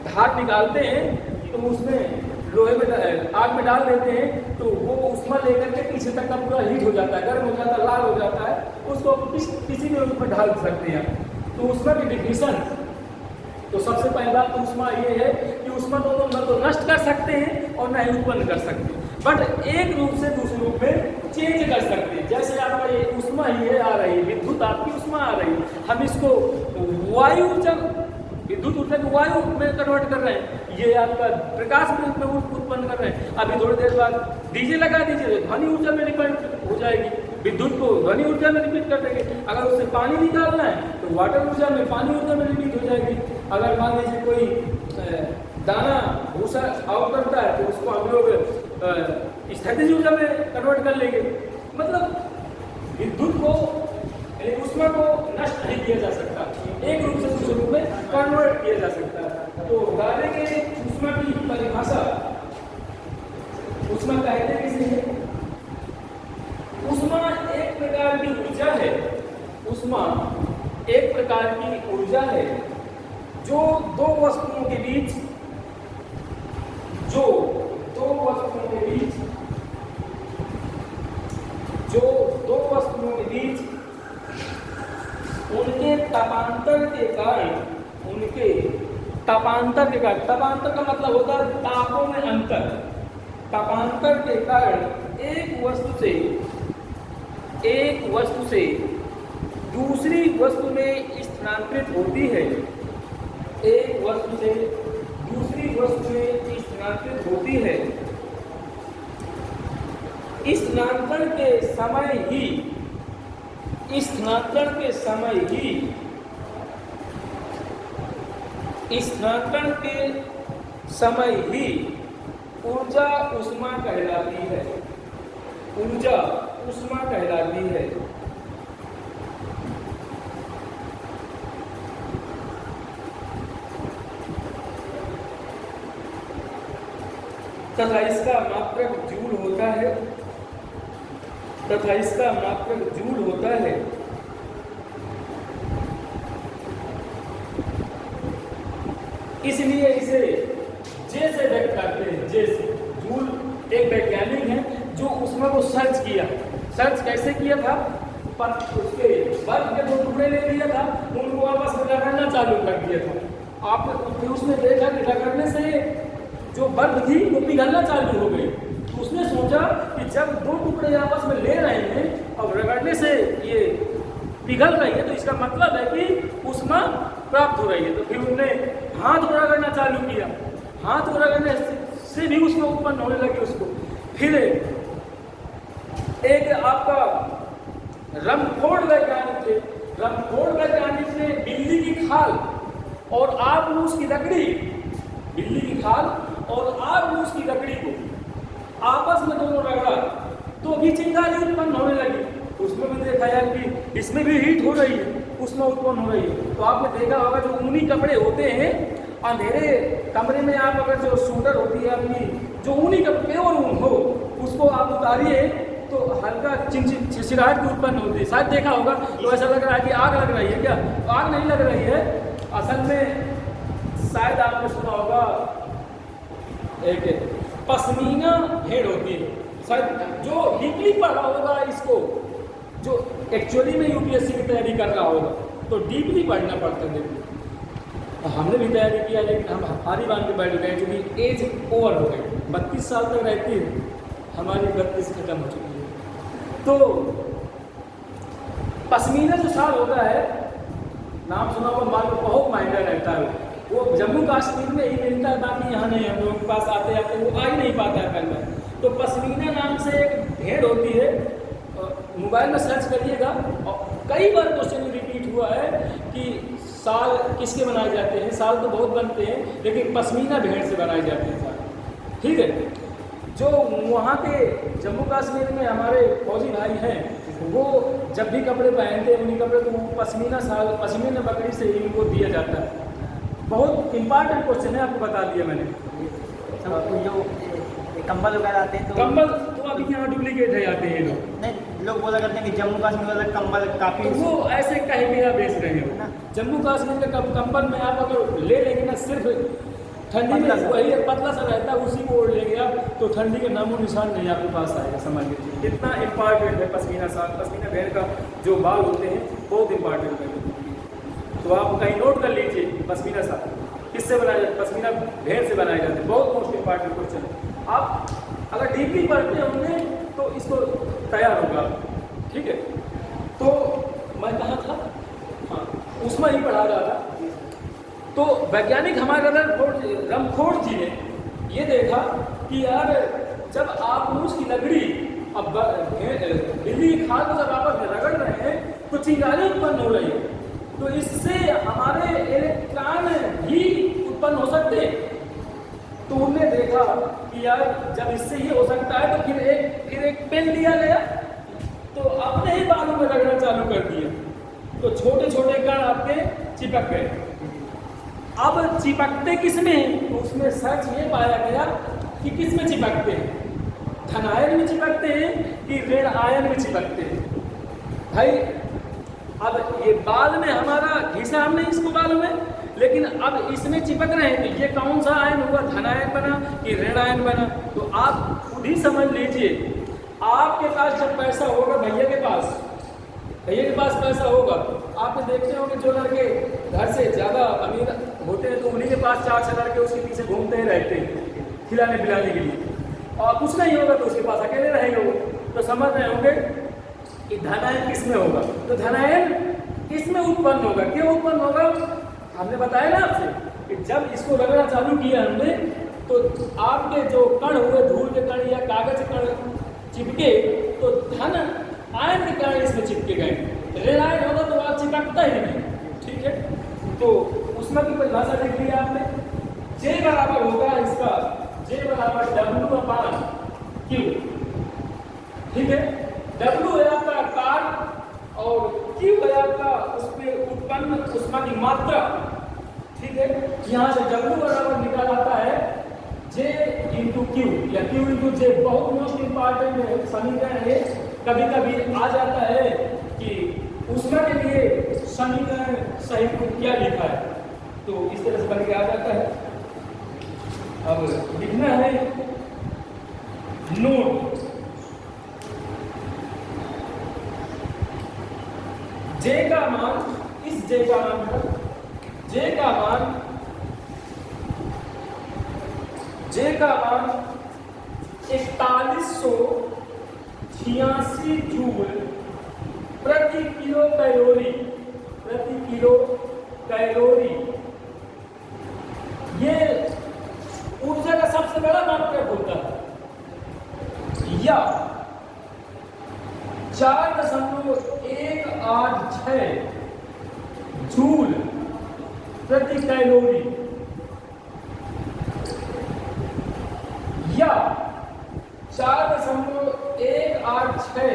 धार निकालते हैं, तो उसमें लोहे में आग में डाल देते हैं, तो वो उष्मा लेकर के पीछे तक का पूरा हीट हो जाता है, गर्म हो जाता है, लाल हो जाता है, उसको किसी भी रूप में ढाल सकते हैं। तो उष्मा की डिफिनेशन, तो सबसे पहली बात तो उष्मा ये है कि उष्मा को न तो नष्ट कर सकते हैं और न ही उत्पन्न कर सकते हैं, बट एक रूप से दूसरे रूप में चेंज कर सकते हैं। जैसे आपका ये उष्मा ही है आ रही है, विद्युत आपकी उष्मा आ रही है, हम इसको वायु ऊर्जा, विद्युत ऊर्जा को वायु में कन्वर्ट कर रहे हैं, ये आपका प्रकाश में उत्पन्न कर रहे हैं। अभी थोड़ी देर बाद डीजे लगा दीजिए तो ध्वनि ऊर्जा में रिपीट हो जाएगी, विद्युत को ध्वनि ऊर्जा में रिपीट कर देंगे। अगर उससे पानी निकालना है तो वाटर ऊर्जा में, पानी ऊर्जा में रिपीट हो जाएगी। अगर मान लीजिए कोई दाना भूसा आउट करता है तो उसको हम लोग स्थितिज ऊर्जा में कन्वर्ट कर लेंगे। मतलब विद्युत को यानी ऊष्मा को नष्ट नहीं किया जा सकता, एक रूप से दूसरे रूप में कन्वर्ट किया जा सकता है। तो कार्य के ऊष्मा की परिभाषा, ऊष्मा कहते किसे है? ऊष्मा एक प्रकार की ऊर्जा है, ऊष्मा एक प्रकार की ऊर्जा है जो दो वस्तुओं के बीच उनके तापांतर के कारण, तापांतर का मतलब होता है तापों में अंतर, तापांतर के कारण एक वस्तु से दूसरी वस्तु में स्थानांतरित होती है, एक वस्तु से दूसरी वस्तु में स्थानांतरित होती है। स्थानांतरण के समय ही ऊर्जा ऊष्मा कहलाती है, ऊर्जा ऊष्मा कहलाती है। तथा इसका मात्रक जूल होता है, इसलिए इसे जैसे व्यक्त करते हैं, जैसे जूल एक वैज्ञानिक है जो ऊष्मा को सर्च कैसे किया था? पर उसके बर्फ के 2 टुकड़े ले लिया था, उनको आपस में रगड़ना चालू कर दिया था। आप उसने देखा कि रगड़ने से जो बर्फ थी वो पिघलना चालू हो गई। तो उसने सोचा कि जब 2 टुकड़े आपस में ले रहे हैं और रगड़ने से ये पिघल रही है तो इसका मतलब है कि ऊष्मा प्राप्त हो रही है। तो फिर उन्होंने हाथ को रगड़ना चालू किया, हाथ को रगड़ने से भी ऊष्मा उत्पन्न होने लगी उसको। फिर एक आपका रमफोर्ड वैज्ञानिक थे, रमफोर्ड वैज्ञानिक ने बिल्ली की खाल और आग की लकड़ी, बिल्ली की खाल और आग की लकड़ी को आपस में दोनों रगड़ा तो भी चिंगारी उत्पन्न होने लगी। उसमें भी देखा यार कि इसमें भी हीट हो रही है, उसमें उत्पन्न हो रही है। तो आपने देखा होगा जो ऊनी कपड़े होते हैं, अंधेरे कमरे में आप अगर जो सूटर होती है अपनी, जो ऊनी कपड़े और ऊन हो उसको आप उतारिए तो हल्का चिचिराहट की उत्पन्न होती है। शायद देखा होगा तो ऐसा लग रहा है कि आग लग रही है क्या? तो आग नहीं लग रही है, असल में शायद आपने सुना होगा एक पश्मीना भेड़ होती है, शायद जो डीपली पढ़ा होगा इसको, जो एक्चुअली में यूपीएससी की तैयारी कर रहा होगा तो डीपली पढ़ना पड़ता है। देखिए हमने भी तैयारी किया लेकिन हम हारी बांध के बैठ गए क्योंकि एज ओवर हो गई, 32 साल तक रहती है, हमारी 32 खत्म हो चुकी है। तो पश्मीना जो साल होता है, नाम सुना होगा, मालूम बहुत महंगा रहता है, वो जम्मू कश्मीर में ही मिलता है, बाकी यहाँ नहीं, हम लोगों के पास आते आते वो आ ही नहीं पाता है पहले। तो पश्मीना नाम से एक भेड़ होती है, मोबाइल में सर्च करिएगा और कई बार क्वेश्चन रिपीट हुआ है कि साल किसके बनाए जाते हैं। साल तो बहुत बनते हैं लेकिन पश्मीना भेड़ से बनाए जाते हैं साल, ठीक है। जो वहाँ के जम्मू कश्मीर में हमारे फौजी भाई हैं वो जब भी कपड़े पहनते हैं, उन्हीं कपड़े तो वो पश्मीना बकरी से ही उनको दिया जाता है। बहुत इम्पॉर्टेंट क्वेश्चन है, आपको बता दिया मैंने। जो कंबल वगैरह आते हैं तो कंबल तो अभी यहाँ डुप्लीकेट है, आते हैं लोग, नहीं लोग बोला करते हैं कि जम्मू कश्मीर वाला कंबल काफ़ी, तो वो ऐसे कहीं मेरा बेच रहे हैं। जम्मू कश्मीर का कंबल में आप अगर ले लेंगे ना, सिर्फ ठंडी में वही पतला सा रहता है, उसी को ओढ़ लेंगे आप तो ठंडी के नामो निशान नहीं आपके पास आएगा। समझ लीजिए कितना इम्पॉर्टेंट है पश्मीना साल। पश्मीना भेड़ का जो बाल होते हैं बहुत इम्पॉर्टेंट है, तो आप कहीं नोट कर लीजिए। पश्मीना साल किससे बनाया जाता है? पश्मीना भेड़ से बनाए जाते हैं। बहुत मोस्ट इम्पॉर्टेंट क्वेश्चन है, आप अगर डीपली पढ़ते होंगे तो इसको तैयार होगा, ठीक है। तो मैं कहाँ था? हाँ, उसमें ही पढ़ा रहा था। तो वैज्ञानिक हमारे रमफोर्ड जी ने ये देखा कि यार जब आप उसकी लकड़ी अब बिल्ली की खाल को जब आपस में रगड़ रहे हैं तो चिंगारी उत्पन्न हो रही है, तो इससे हमारे इलेक्ट्रॉन भी उत्पन्न हो सकते हैं। तो उन्होंने देखा कि यार जब इससे ये हो सकता है तो फिर एक पेन लिया गया, तो अपने ही बालों में रगड़ना चालू कर दिया, तो छोटे छोटे कण आपके चिपक गए। अब चिपकते किस में, तो उसमें सर्च ये पाया गया कि किस में चिपकते हैं, धन आयन में चिपकते हैं कि ऋण आयन में चिपकते हैं। भाई अब ये बाल में हमारा घिसा हमने इसको बालों में, लेकिन अब इसमें चिपक रहे हैं, तो ये कौन सा आयन हुआ, धन आयन बना कि ऋण आयन बना। तो आप खुद ही समझ लीजिए, आपके पास जब पैसा होगा, भैया के पास पैसा होगा, आपने देखते होंगे जो लड़के घर से ज़्यादा अमीर होते हैं तो उन्हीं के पास 4-6 लड़के उसके पीछे घूमते ही रहते हैं खिलाने पिलाने के लिए, और कुछ नहीं होगा तो उसके पास अकेले रहेंगे वो। तो समझ रहे होंगे कि धनायन किस में होगा, तो धनायन किस में उत्पन्न होगा, क्यों उत्पन्न होगा, हमने बताया ना आपसे कि जब इसको रगड़ना चालू किया हमने, तो आपके जो कण हुए, धूल के कण या कागज के कण चिपके, तो धन आयन के कारण इसमें चिपके गए। ऋण आयन होगा तो आप चिपकता ही नहीं, ठीक है। तो उसमें की परिभाषा देख लिया आपने, J बराबर होगा इसका, J बराबर W/Q, ठीक है। W है आपका आकार और Q है आपका उसमें उत्पन्न ऊष्मा की मात्रा, ठीक है। यहाँ से W बराबर निकाल आता है J × Q या Q × J। बहुत मोस्ट इंपॉर्टेंट समीकरण है, कभी कभी आ जाता है कि ऊष्मा के लिए समीकरण सही क्या लिखा है, तो इस तरह से बन के आ जाता है। अब लिखना है नोट, J का मान, इस J का मान, J का मान 4186 जूल प्रति किलो कैलोरी, ये ऊर्जा का सबसे बड़ा मात्रक होता है, या 4.186 जूल प्रति कैलोरी, या 4.186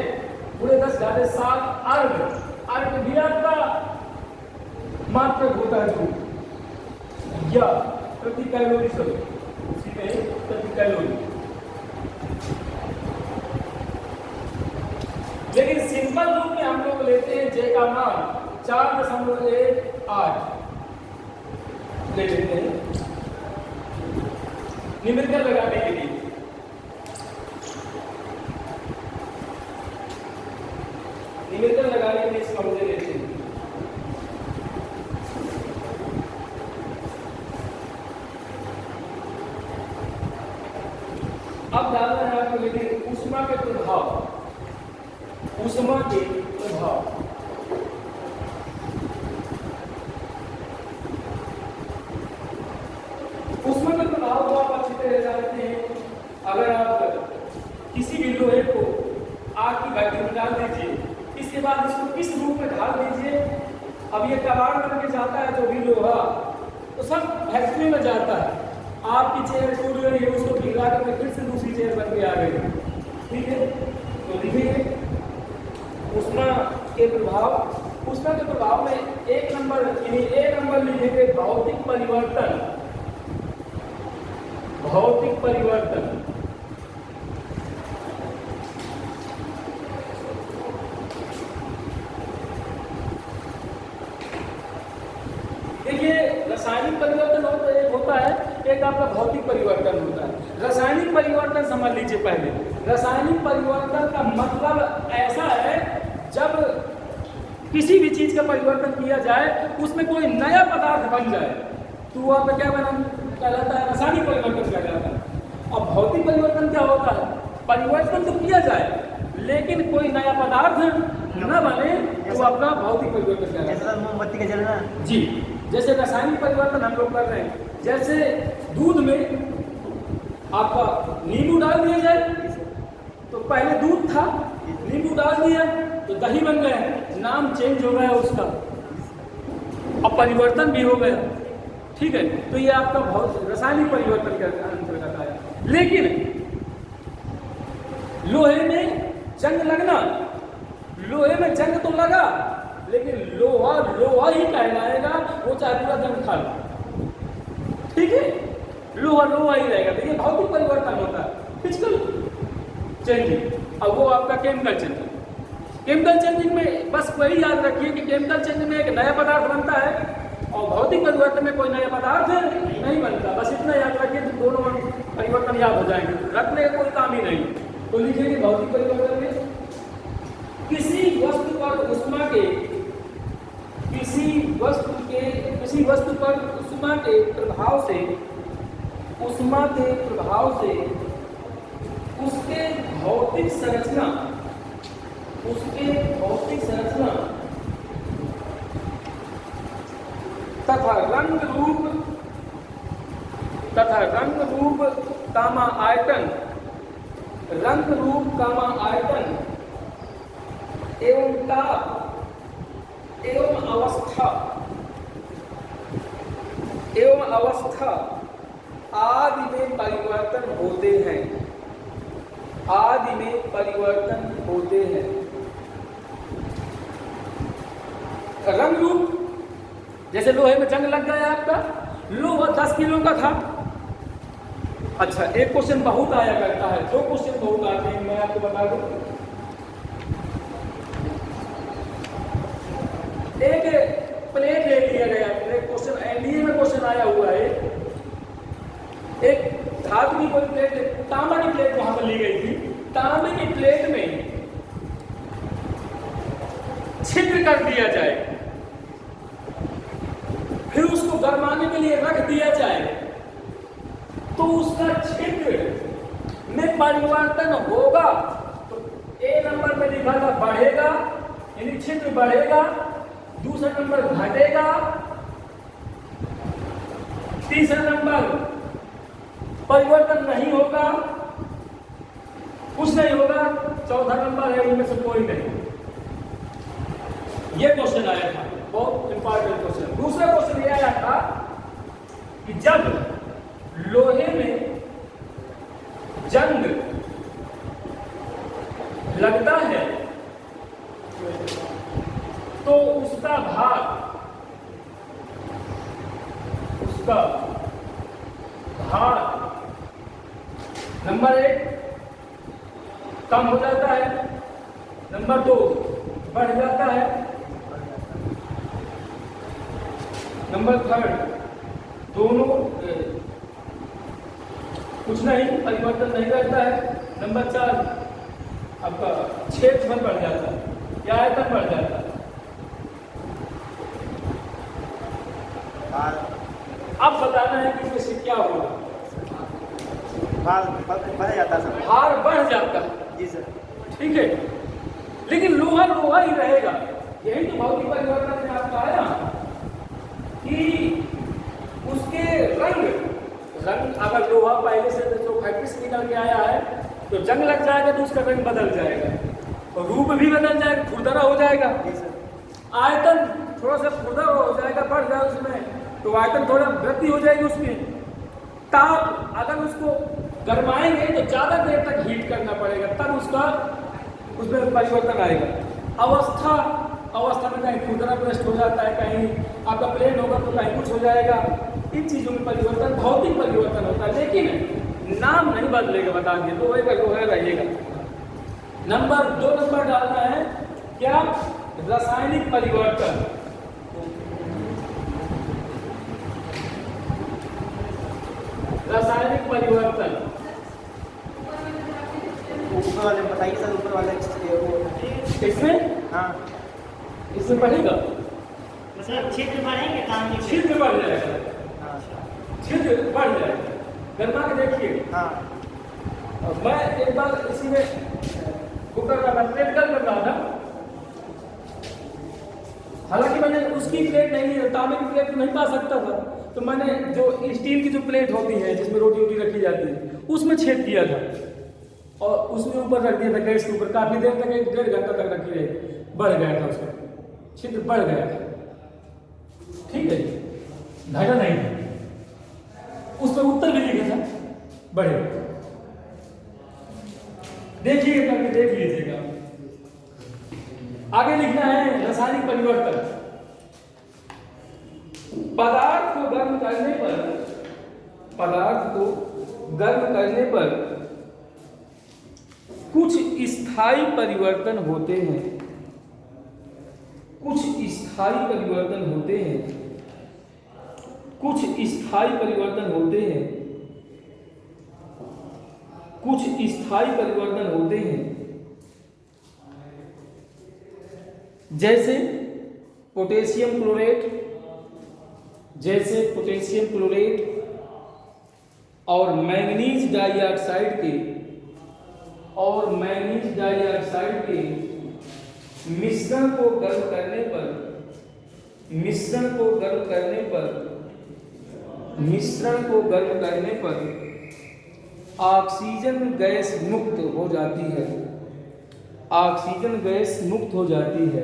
पूरे 10⁻7 अर्घ भी आपका मात्रक होता है जूल, या प्रति कैलोरी, प्रति कैलोरी। लेकिन सिंपल रूप में हम लोग लेते हैं J का मान 4.18 ले लेते हैं न्यूमेरिकल लगाने के लिए। न्यूमेरिकल लगाने के लिए इसका मुझे लेते हैं। अब डालना है आपको लेकिन ऊष्मा के प्रभाव, ऊष्मा के प्रभाव, ऊष्मा के प्रभाव को आप अच्छी तरह जानते हैं। अगर आप किसी भी लोहे को आग की भट्टी में डाल दीजिए, इसके बाद इसको किस रूप में ढाल दीजिए, अब ये कबाड़ बन के जाता है जो भी लोहा, तो सब फैक्ट्री में जाता है। आपकी चेयर टूट गई है, उसको भिगा कर फिर से दूसरी चेयर बन के आ गई, ठीक है। तो देखिए ऊष्मा के प्रभाव, ऊष्मा के प्रभाव में एक नंबर लिखेंगे भौतिक परिवर्तन, भौतिक परिवर्तन। देखिए रासायनिक परिवर्तन होता है, एक आपका भौतिक परिवर्तन होता है। रासायनिक परिवर्तन समझ लीजिए पहले। रासायनिक परिवर्तन का मतलब ऐसा है जब किसी भी चीज का परिवर्तन किया जाए, उसमें कोई नया पदार्थ बन जाए, तो वो आपका क्या कहलाता है, रासायनिक परिवर्तन कहलाता है। और भौतिक परिवर्तन क्या होता है, परिवर्तन तो किया जाए लेकिन कोई नया पदार्थ न बने, तो आपका भौतिक परिवर्तन कहलाता है। मोमबत्ती का जलना जी, जैसे रासायनिक परिवर्तन हम लोग कर रहे हैं, जैसे दूध में आपका नींबू डाल दिया जाए, तो पहले दूध था, नींबू डाल दिया तो दही बन गया, नाम चेंज हो गया उसका, अब परिवर्तन भी हो गया। ठीक है, तो ये आपका बहुत रासायनिक परिवर्तन के अंतर्गत आया। लेकिन लोहे में जंग लगना, लोहे में जंग तो लगा, लेकिन लोहा लोहा ही कहलाएगा, वो चाहे पूरा जंग खा लो, ठीक है, लोहा लोहा ही रहेगा। तो ये भौतिक परिवर्तन होता है, फिजिकल चेंजिंग। अब वो आपका केमिकल चेंजिंग, केमिकल चेंजिंग में बस वही याद रखिए कि केमिकल चेंजिंग में एक नया पदार्थ बनता है और भौतिक परिवर्तन में कोई नया पदार्थ नहीं बनता। बस इतना याद रखिए कि दोनों परिवर्तन याद हो जाएंगे, रखने का कोई काम ही नहीं। तो लिखिए भौतिक परिवर्तन में किसी वस्तु पर उष्मा के किसी वस्तु पर उष्मा के प्रभाव से उसके भौतिक संरचना तथा रंग रूप कामा आयतन एवं ताप एवं अवस्था आदि में परिवर्तन होते हैं। रंग रूप, जैसे लोहे में जंग लग गया आपका, लोहा 10 किलो का था। अच्छा, एक क्वेश्चन बहुत आया करता है, 2 क्वेश्चन बहुत आते हैं, मैं आपको बता दूं। एक प्लेट ले लिया गया, क्वेश्चन एनडीए में क्वेश्चन आया हुआ है, एक धातु की कोई प्लेट, तांबा की प्लेट वहां पर ली गई थी। तांबे की प्लेट में छिद्र कर दिया जाए, फिर उसको गरमाने के लिए रख दिया जाए, तो उसका छिद्र में परिवर्तन होगा। तो ए नंबर में लिखा था बढ़ेगा, यानी छिद्र बढ़ेगा, दूसरा नंबर घटेगा, तीसरा नंबर परिवर्तन नहीं होगा, कुछ नहीं होगा, चौथा नंबर है उनमें से कोई नहीं। ये क्वेश्चन आया था, बहुत इंपॉर्टेंट क्वेश्चन। दूसरा क्वेश्चन ये आया था कि जब लोहे में जंग लगता है तो उसका भार नंबर 1 कम हो जाता है, नंबर 2 बढ़ जाता है, नंबर 3 दोनों कुछ नहीं, परिवर्तन नहीं करता है, नंबर 4 आपका क्षेत्रफल बढ़ जाता है या आयतन बढ़ जाता है। अब बताना है कि इसमें क्या होगा। भार बढ़ जाता है, भार बढ़ जाता है, जी सर, ठीक है, लेकिन लोहा लोहा ही रहेगा। यही तो भौतिक परिवर्तन में आपका आया कि उसके रंग अगर लोहा पहले से जो फैक्ट्री से निकल के आया है तो जंग लग जाएगा तो उसका रंग बदल जाएगा और रूप भी बदल जाएगा, खुरदरा हो जाएगा। आयतन थोड़ा सा खुरदरा हो जाएगा, बढ़ जाएगा उसमें, तो आयतन थोड़ा वृद्धि हो जाएगी उसमें। ताप, अगर उसको गरमाएंगे तो ज़्यादा देर तक हीट करना पड़ेगा, तब उसमें परिवर्तन आएगा। अवस्था में कहीं खुरदरा ब्रस्ट हो जाता है, कहीं आपका प्लेन होगा तो कहीं कुछ हो जाएगा। इन चीज़ों में परिवर्तन, भौतिक परिवर्तन होता है, लेकिन नाम नहीं बदलेगा, बता दिए, लोहे का लोहे रहेगा। नंबर 2 नंबर डालना है क्या, रासायनिक परिवर्तन। रासायनिक परिवर्तन ऊपर वाले बताइए सर, ऊपर वाले इसमें, हाँ इसमें बढ़ेगा, मतलब छिद्र बढ़ेंगे, काम के छिद्र बढ़ जाएगा, छिद्र बढ़ जाएगा, गरमा के देखिए। हाँ, मैं एक बार इसी में कुकर का प्रैक्टिकल कर रहा था, हालांकि मैंने उसकी प्लेट नहीं, तांबे की प्लेट नहीं पा सकता था, तो मैंने जो स्टील की जो प्लेट होती है जिसमें रोटी वोटी रखी जाती है उसमें छेद किया था और उसमें ऊपर रख दिया था गैस के ऊपर, काफी देर तक 1-1.5 घंटा तक रखी रही, बढ़ गया था उसका छिद्र, बढ़ गया था, ठीक है, घटा नहीं था। उस पर उत्तर भी लिखा था। बढ़े देखिए करके देख लीजिएगा। आगे लिखना है रासायनिक परिवर्तन। पदार्थ को गर्म करने पर कुछ स्थायी परिवर्तन होते हैं। कुछ स्थायी परिवर्तन होते हैं। जैसे पोटेशियम क्लोरेट और मैंगनीज डाइऑक्साइड के मिश्रण को गर्म करने पर ऑक्सीजन गैस मुक्त हो जाती है। ऑक्सीजन गैस मुक्त हो जाती है।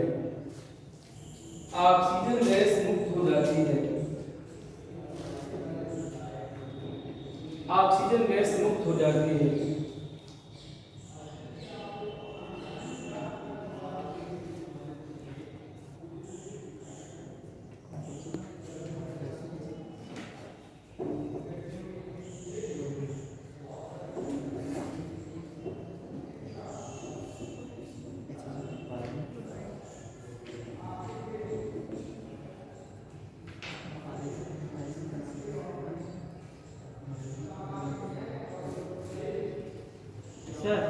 सर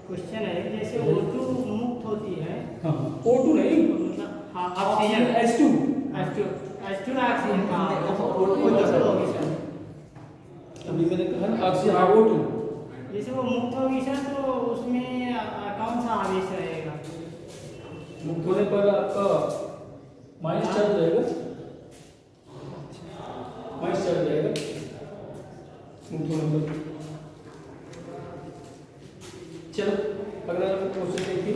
क्वेश्चन है जैसे O2 मुक्त होती है, O2 नहीं, हाँ ऑक्सीजन H2 ऑक्सीजन होगी सर। अभी मैंने कहा ना ऑक्सीजन O2 जैसे वो मुक्त होगी सर तो उसमें कौन सा आवेश रहेगा? मुक्त होने पर आपका माइनस चार्ज रहेगा। मुक्त होने पर। चलो अगला क्वेश्चन देखिए।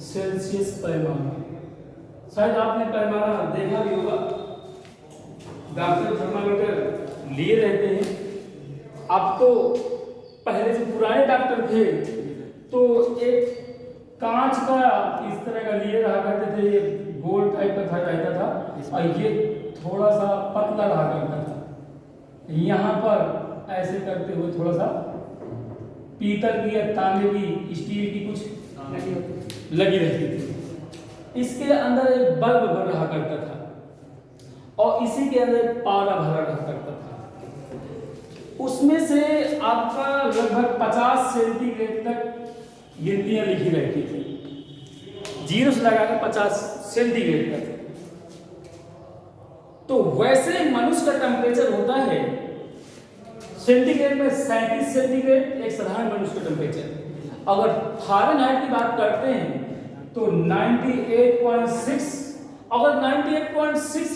सेल्सियस पैमाना। शायद आपने पैमाना देखा भी होगा। डॉक्टर थर्मामीटर लिए रहते हैं। अब तो पहले जो पुराने डॉक्टर थे तो एक कांच का इस तरह का लिए रहा करते थे, ये गोल टाइप का रहता था और ये थोड़ा सा पतला रहा करता था। यहाँ पर ऐसे करते हुए थोड़ा सा पीतल की या तांबे की, स्टील की कुछ लगी रहती थी। इसके अंदर एक बल्ब भर रहा करता था और इसी के अंदर एक पारा भरा रहा करता था। उसमें से आपका लगभग 50 सेंटीग्रेड तक गिनतियां लिखी रहती थी, 0 से लगाकर 50 सेंटीग्रेड तक। तो वैसे मनुष्य का टेम्परेचर होता है सेंटीग्रेड में 37 सेंटीग्रेड, एक साधारण मनुष्य का टेम्परेचर। अगर फ़ारेनहाइट की बात करते हैं तो 98.6, अगर 98.6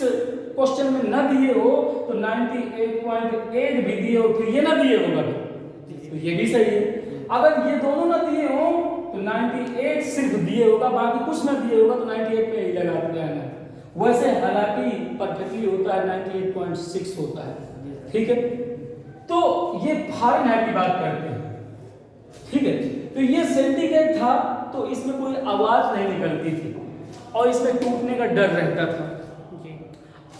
क्वेश्चन में न दिए हो तो 98.8 भी दिए हो, फिर ये ना दिए होगा तो ये भी सही है। अगर ये दोनों ना दिए हो तो 98 सिर्फ दिए होगा, बाकी कुछ ना दिए होगा तो 98 में ही लगा देना है। वैसे हालांकि परफेक्टली होता है 98.6 होता है। ठीक है, तो ये फ़ारेनहाइट की बात करते हैं। ठीक है, तो ये सेंटीग्रेड था तो इसमें कोई आवाज नहीं निकलती थी और इसमें टूटने का डर रहता था।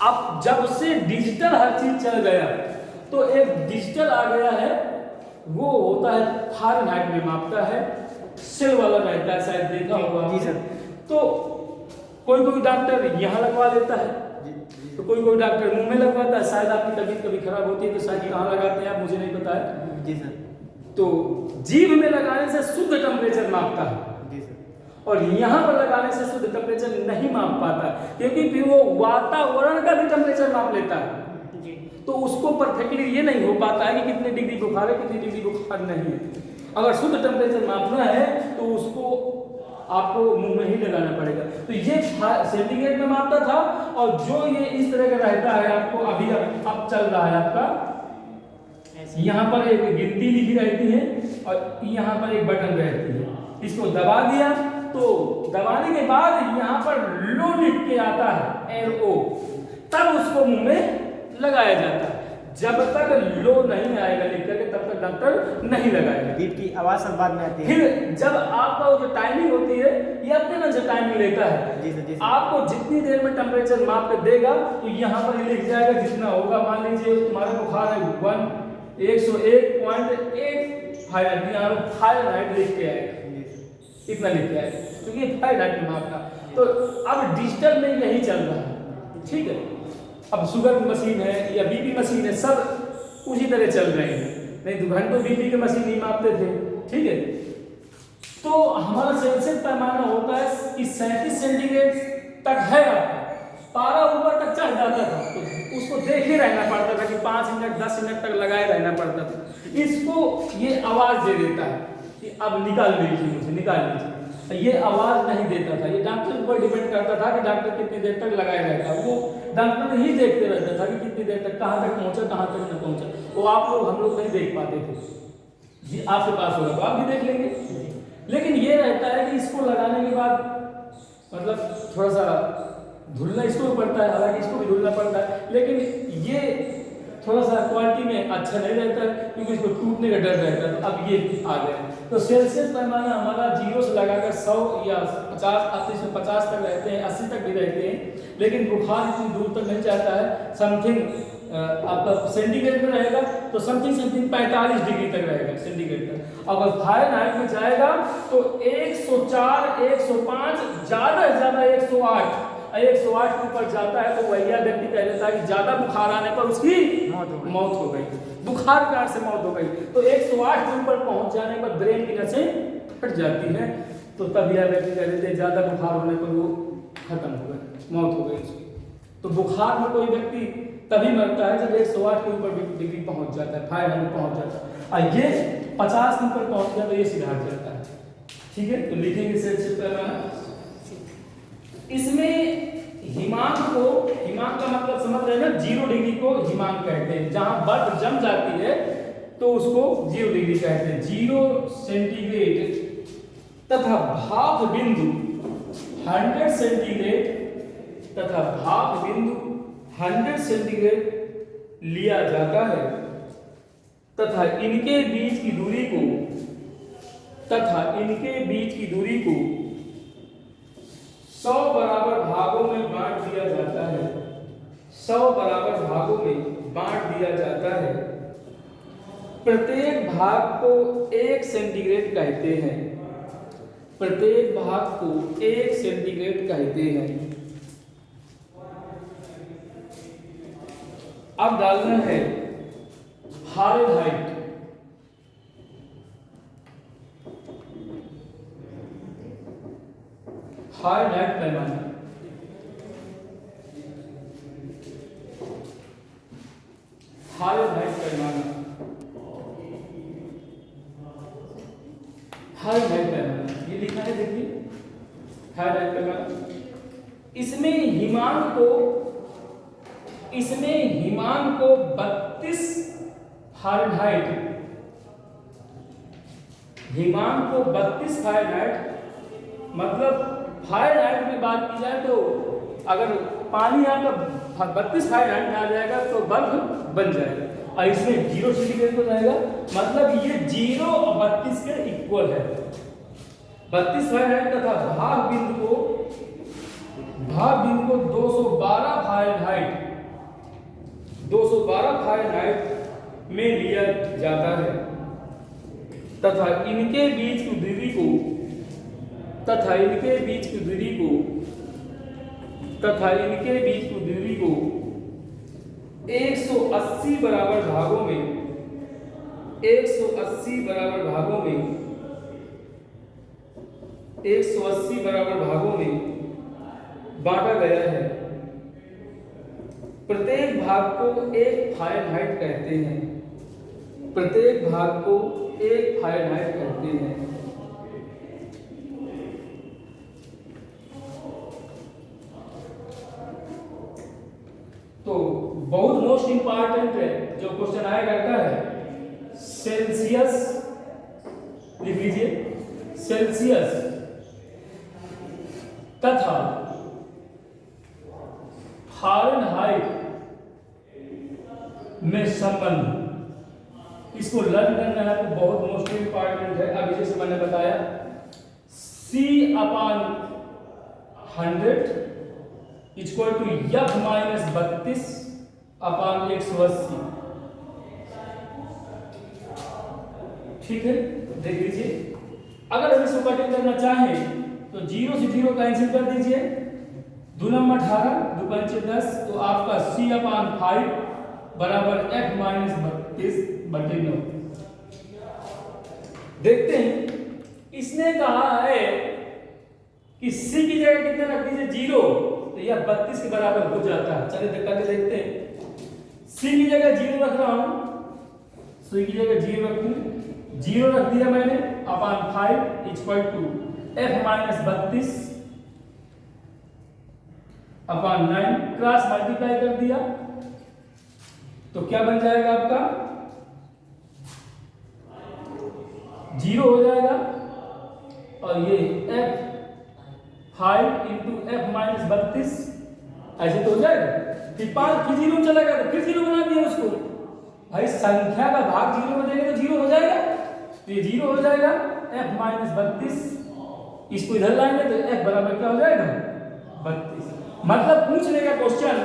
अब जब से डिजिटल हर चीज चल गया तो एक डिजिटल आ गया है, वो होता है फ़ारेनहाइट में मापता है, सेल वाला रहता है, शायद देखा होगा जी सर। तो कोई डॉक्टर यहाँ लगवा लेता है, तो कोई डॉक्टर मुंह में लगवाता है। शायद आपकी तबीयत कभी खराब होती है तो शायद कहाँ लगाते हैं आप, मुझे नहीं पता है जी सर। तो जीभ में लगाने से शुद्ध टेम्परेचर मापता है और यहाँ पर लगाने से शुद्ध टेम्परेचर नहीं माप पाता, क्योंकि फिर वो वातावरण का भी टेम्परेचर माप लेता है। तो उसको परफेक्टली ये नहीं हो पाता है कि कितने डिग्री बुखार है, कितनी डिग्री बुखार नहीं है। अगर शुद्ध टेम्परेचर मापना है तो उसको आपको मुंह में ही लगाना पड़ेगा। तो ये सेंटीग्रेड में मापता था, और जो ये इस तरह का रहता है आपको अभी अब चल रहा है आपका, यहाँ पर एक गिनती लिखी रहती है और यहाँ पर एक बटन रहती है, इसको दबा दिया तो दबाने के बाद यहाँ पर लो लिख के आता है LO, तब उसको मुंह में लगाया जाता है। जब तक लो नहीं आएगा लिख करके तब तक डॉक्टर नहीं लगाएगा। बीप की आवाज सब बाद में आती है। फिर जब आपका वो जो टाइमिंग होती है ये अपने मन से टाइमिंग लेता है। जी सर। आपको जितनी देर में टेम्परेचर माप के देगा तो यहाँ पर लिख जाएगा जितना होगा। मान लीजिए तुम्हारा बुखार है 101.8 फारेनहाइट, यहाँ फारेनहाइट लिख के आएगा, इतना लिख के आएगा क्योंकि फारेनहाइट में मापना। तो अब डिजिटल में यही चल रहा है, ठीक है। अब शुगर की मशीन है या बीपी मशीन है, सब उसी तरह चल रहे हैं, नहीं तो घंटों बीपी के मशीन नहीं मापते थे, ठीक है। तो हमारा सेल्सियस पैमाना होता है कि 37 सेंटीग्रेड तक है, पारा ऊपर तक चढ़ जाता था तो उसको देखे रहना पड़ता था कि 5 मिनट 10 मिनट तक लगाए रहना पड़ता था। इसको ये आवाज दे देता है कि अब निकाल लीजिए, मुझे निकाल लीजिए। ये आवाज नहीं देता था, ये डॉक्टर पर डिपेंड करता था कि डॉक्टर कितनी देर तक लगाए रहेगा। वो डॉक्टर ही देखते रहता था कि कितनी देर तक कहाँ तक पहुंचा, कहाँ तक न पहुंचा। वो आप लोग हम लोग नहीं देख पाते थे। जी आपके पास होगा तो आप भी देख लेंगे। लेकिन ये रहता है कि इसको लगाने के बाद मतलब थोड़ा सा धुलना इसको भी पड़ता है, हालांकि इसको भी धुलना पड़ता है, लेकिन ये थोड़ा सा क्वालिटी में अच्छा नहीं रहता है क्योंकि इसको टूटने का डर रहता है। तो अब ये आ गया। तो सेल्सियस पैमाना हमारा 0 से लगाकर 100 या 50, 50 तक रहते हैं, 80 तक भी रहते हैं, लेकिन बुखार इतनी दूर तक नहीं जाता है। समथिंग आपका सेंटीग्रेड में रहेगा तो समथिंग 45 डिग्री तक रहेगा सेंटीग्रेड तक। अगर फारेनहाइट में जाएगा तो 104, 105, ज़्यादा से ज़्यादा 108 के ऊपर जाता है तो वही व्यक्ति कह देता है कि ज्यादा बुखार आने पर उसकी मौत हो गई, बुखार कारण से मौत हो गई। तो 108 के ऊपर पहुंच जाने पर ब्रेन की नसें फट जाती हैं, तो तब यह व्यक्ति कह देते हैं ज्यादा बुखार होने पर वो खत्म हो गए, मौत हो गई उसकी। तो बुखार में कोई व्यक्ति तभी मरता है जब 108 के ऊपर डिग्री पहुंच जाता है, फारेनहाइट पहुंच जाता है। और ये 50 के ऊपर पहुंच जाता है, ये सिधार जाता है, ठीक है। तो लिखेंगे सेल्सियस पैमाना। इसमें हिमांक को, हिमांक का मतलब समझ रहे हैं ना, 0 डिग्री को हिमांक कहते हैं। जहां बर्फ जम जाती है तो उसको 0 डिग्री कहते हैं। 0 सेंटीग्रेड तथा भाप बिंदु 100 सेंटीग्रेड तथा भाप बिंदु 100 सेंटीग्रेड लिया जाता है तथा इनके बीच की दूरी को 100 बराबर भागों में बांट दिया जाता है। 100 बराबर भागों में बांट दिया जाता है। प्रत्येक भाग को 1 सेंटीग्रेड कहते हैं। प्रत्येक भाग को 1 सेंटीग्रेड कहते हैं। अब डालना है फारेनहाइट। फारेनहाइट पैमाना, फारेनहाइट पैमाना, फारेनहाइट पैमाना ये लिखा है, देखिए फारेनहाइट पैमाना। इसमें हिमांक को 32 फारेनहाइट, हिमांक को 32 फारेनहाइट, मतलब फारेनहाइट में बात की जाए तो अगर पानी आपका 32 फारेनहाइट में आ जाएगा तो बर्फ बन जाएगा, और इसमें 0 सेंटीग्रेड पर रहेगा, मतलब ये 0 और 32 के इक्वल है। 32 फारेनहाइट तथा भाप बिंदु को 212 फारेनहाइट में लिया जाता है तथा इनके बीच की दूरी को 180 बराबर भागों में बांटा गया है। प्रत्येक भाग को 1 फारेनहाइट कहते हैं। प्रत्येक भाग को 1 फ़ारेनहाइट कहते हैं। तो बहुत मोस्ट इंपॉर्टेंट है जो क्वेश्चन आया करता है, सेल्सियस लिख लीजिए, सेल्सियस तथा फ़ारेनहाइट में संबंध, इसको लर्न करना है तो बहुत मोस्ट इंपॉर्टेंट है। अभी जैसे मैंने बताया C/100 equal to F minus 32/180। ठीक है, देख लीजिए। अगर हम इसको कटिंग करना चाहें तो 0 से 0 कैंसिल कर दीजिए, 2 नंबर 18, 2 पंचे 10, तो आपका C/5 बराबर F माइनस 32/9। देखते हैं, इसने कहा है कि C की जगह कितने रख दीजिए 0, तो यह 32 के बराबर हो जाता है। चलिए करके देखते हैं। C की जगह 0 रख रहा हूं, C की जगह 0 रखूं, 0 रख दिया मैंने, अपान 5 equal to F minus 32/9, cross multiply कर दिया तो क्या बन जाएगा आपका 0 हो जाएगा, और ये F5 इंटू F माइनस 32 ऐसे तो हो जाएगा। फिर 5 फिर 0 चलेगा तो फिर 0 बना दिया उसको। भाई संख्या का भाग 0 में देंगे तो 0 हो जाएगा, तो ये 0 हो जाएगा। F माइनस 32 इसको इधर लाएंगे तो F बराबर क्या हो जाएगा 32। मतलब पूछने का क्वेश्चन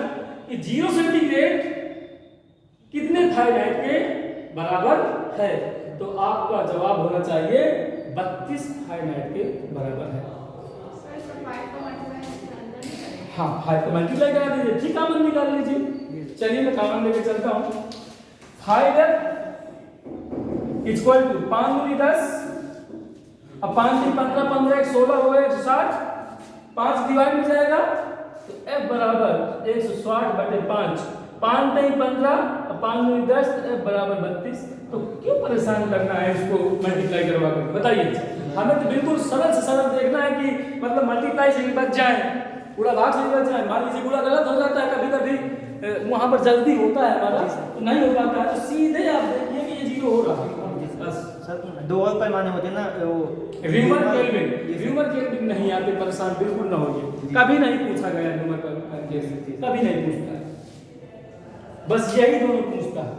कि 0 सेंटीग्रेड कितने फ़ारेनहाइट के बराबर है, तो आपका जवाब होना चाहिए 32 फ़ारेनहाइट के बराबर है। हाँ, 5 को मल्टीप्लाई करा दीजिए, ठीक कॉमन निकाल लीजिए। चलिए मैं कॉमन लेके चलता हूँ। 5F इक्वल टू 5 दूनी 10, अब 5 3 15, 15 1 16 हो गए 160, 5 डिवाइड में जाएगा तो F बराबर 160/5, 5 नहीं 15, 5 दूनी 10, F बराबर 32। तो क्यों परेशान करना है इसको मल्टीप्लाई करवा कर, बताइए। हमें तो बिल्कुल सरल से सरल देखना है कि मतलब मल्टीप्लाई से बच जाए, पूरा भाग से बच जाए। मान लीजिए पूरा गलत हो जाता है कभी कभी, वहां पर जल्दी होता है हमारा तो नहीं हो पाता है, तो सीधे आप देखिए कि ये 0 हो रहा है। बस सर 2 और पैमाने होते हैं ना, वो र्यूमर केल्विन नहीं आते, परेशान बिल्कुल ना होइए, कभी नहीं पूछा गया र्यूमर केल्विन, कभी नहीं पूछता है, बस यही दोनों पूछता है।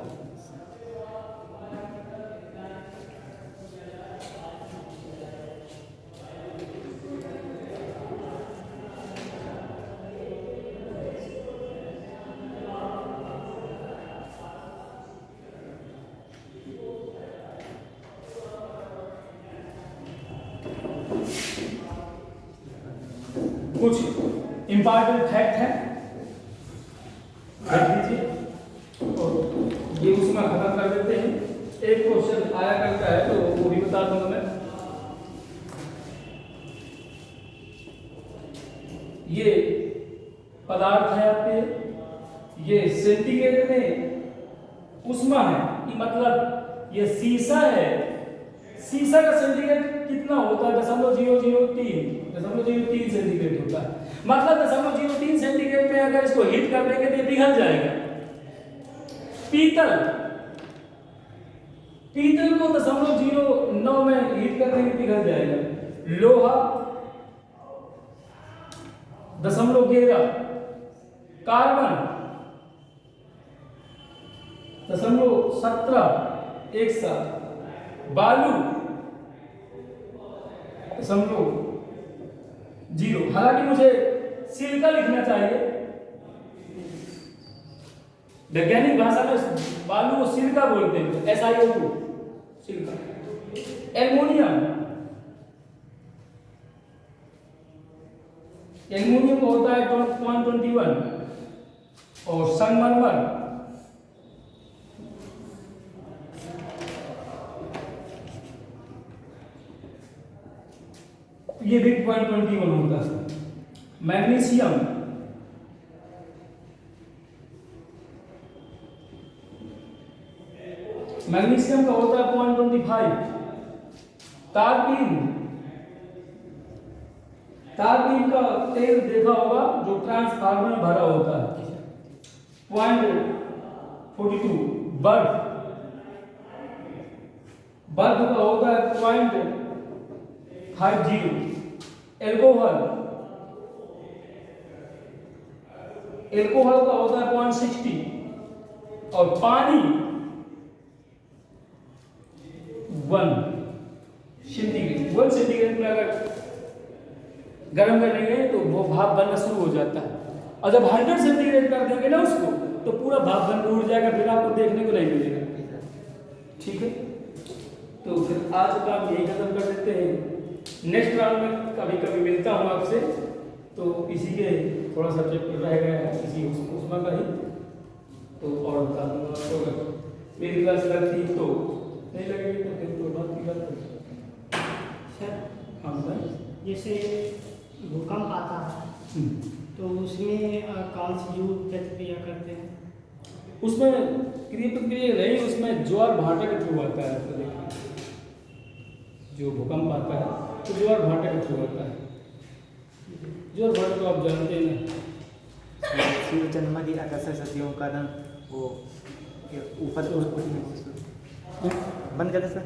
कुछ इंपॉर्टेंट फैक्ट है, देख लीजिए, और ये उसमें खत्म कर देते हैं। एक क्वेश्चन आया करता है तो वो भी बता दूंगा मैं। ये पदार्थ है आपके, ये सेंटीग्रेड में उष्मा है, कि मतलब ये शीशा है, शीशा का सेंटीग्रेड कितना होता है 0.003 सेंटीग्रेड होता है। मतलब 0.03 सेंटीग्रेड में अगर इसको हीट कर देंगे तो ये पिघल जाएगा। पीतल को 0.09 में हीट कर देंगे पिघल जाएगा। लोहा 0.11, कार्बन 0.17, एक साथ, बालू 0.0। हालांकि मुझे सिलिका लिखना चाहिए, वैज्ञानिक भाषा में बालू को सिलिका बोलते हैं, SiO2 सिलिका। एल्युमिनियम को होता है 121, और संगमरमर ये भी 0.21 होता है। मैग्नीशियम 0.0 मैग्नीशियम का होता है 0.25। तारपीन का तेल देखा होगा जो ट्रांसफार्मर में भरा होता है 0.42। बर्फ का होता है 0.50। एल्कोहल का होता है 0.60। और पानी 1 सेंटीग्रेड में अगर गर्म करेंगे तो वो भाप बनना शुरू हो जाता है। और जब 100 सेंटीग्रेड कर देंगे ना उसको तो पूरा भाप बन के उड़ जाएगा, फिर आपको देखने को नहीं मिलेगा। ठीक है, तो फिर आज का हम यही खत्म कर देते हैं। नेक्स्ट राउंड में कभी कभी मिलता हूँ आपसे। तो इसी के थोड़ा सा चैप्टर रह गया है इसी उसमें का ही, तो और बता दूंगा आपको। अगर मेरी क्लास लगती तो नहीं लगेगी तो फिर तो बात की बात है। सर हाँ भाई, जैसे भूकंप आता है तो उसमें कौन सी जीव प्रतिक्रिया करते हैं? उसमें क्रिया प्रतिक्रिया नहीं, उसमें ज्वार भाटा के थ्रू आता है। तो देखिए जो भूकंप आता है तो ज्वार भाटा के थ्रू आता है। ज्वार भाटा तो आप जानते हैं ना, सूर्य चंद्रमा की आकर्षक शक्तियों के कारण वो ऊपर बंद कर दे सर।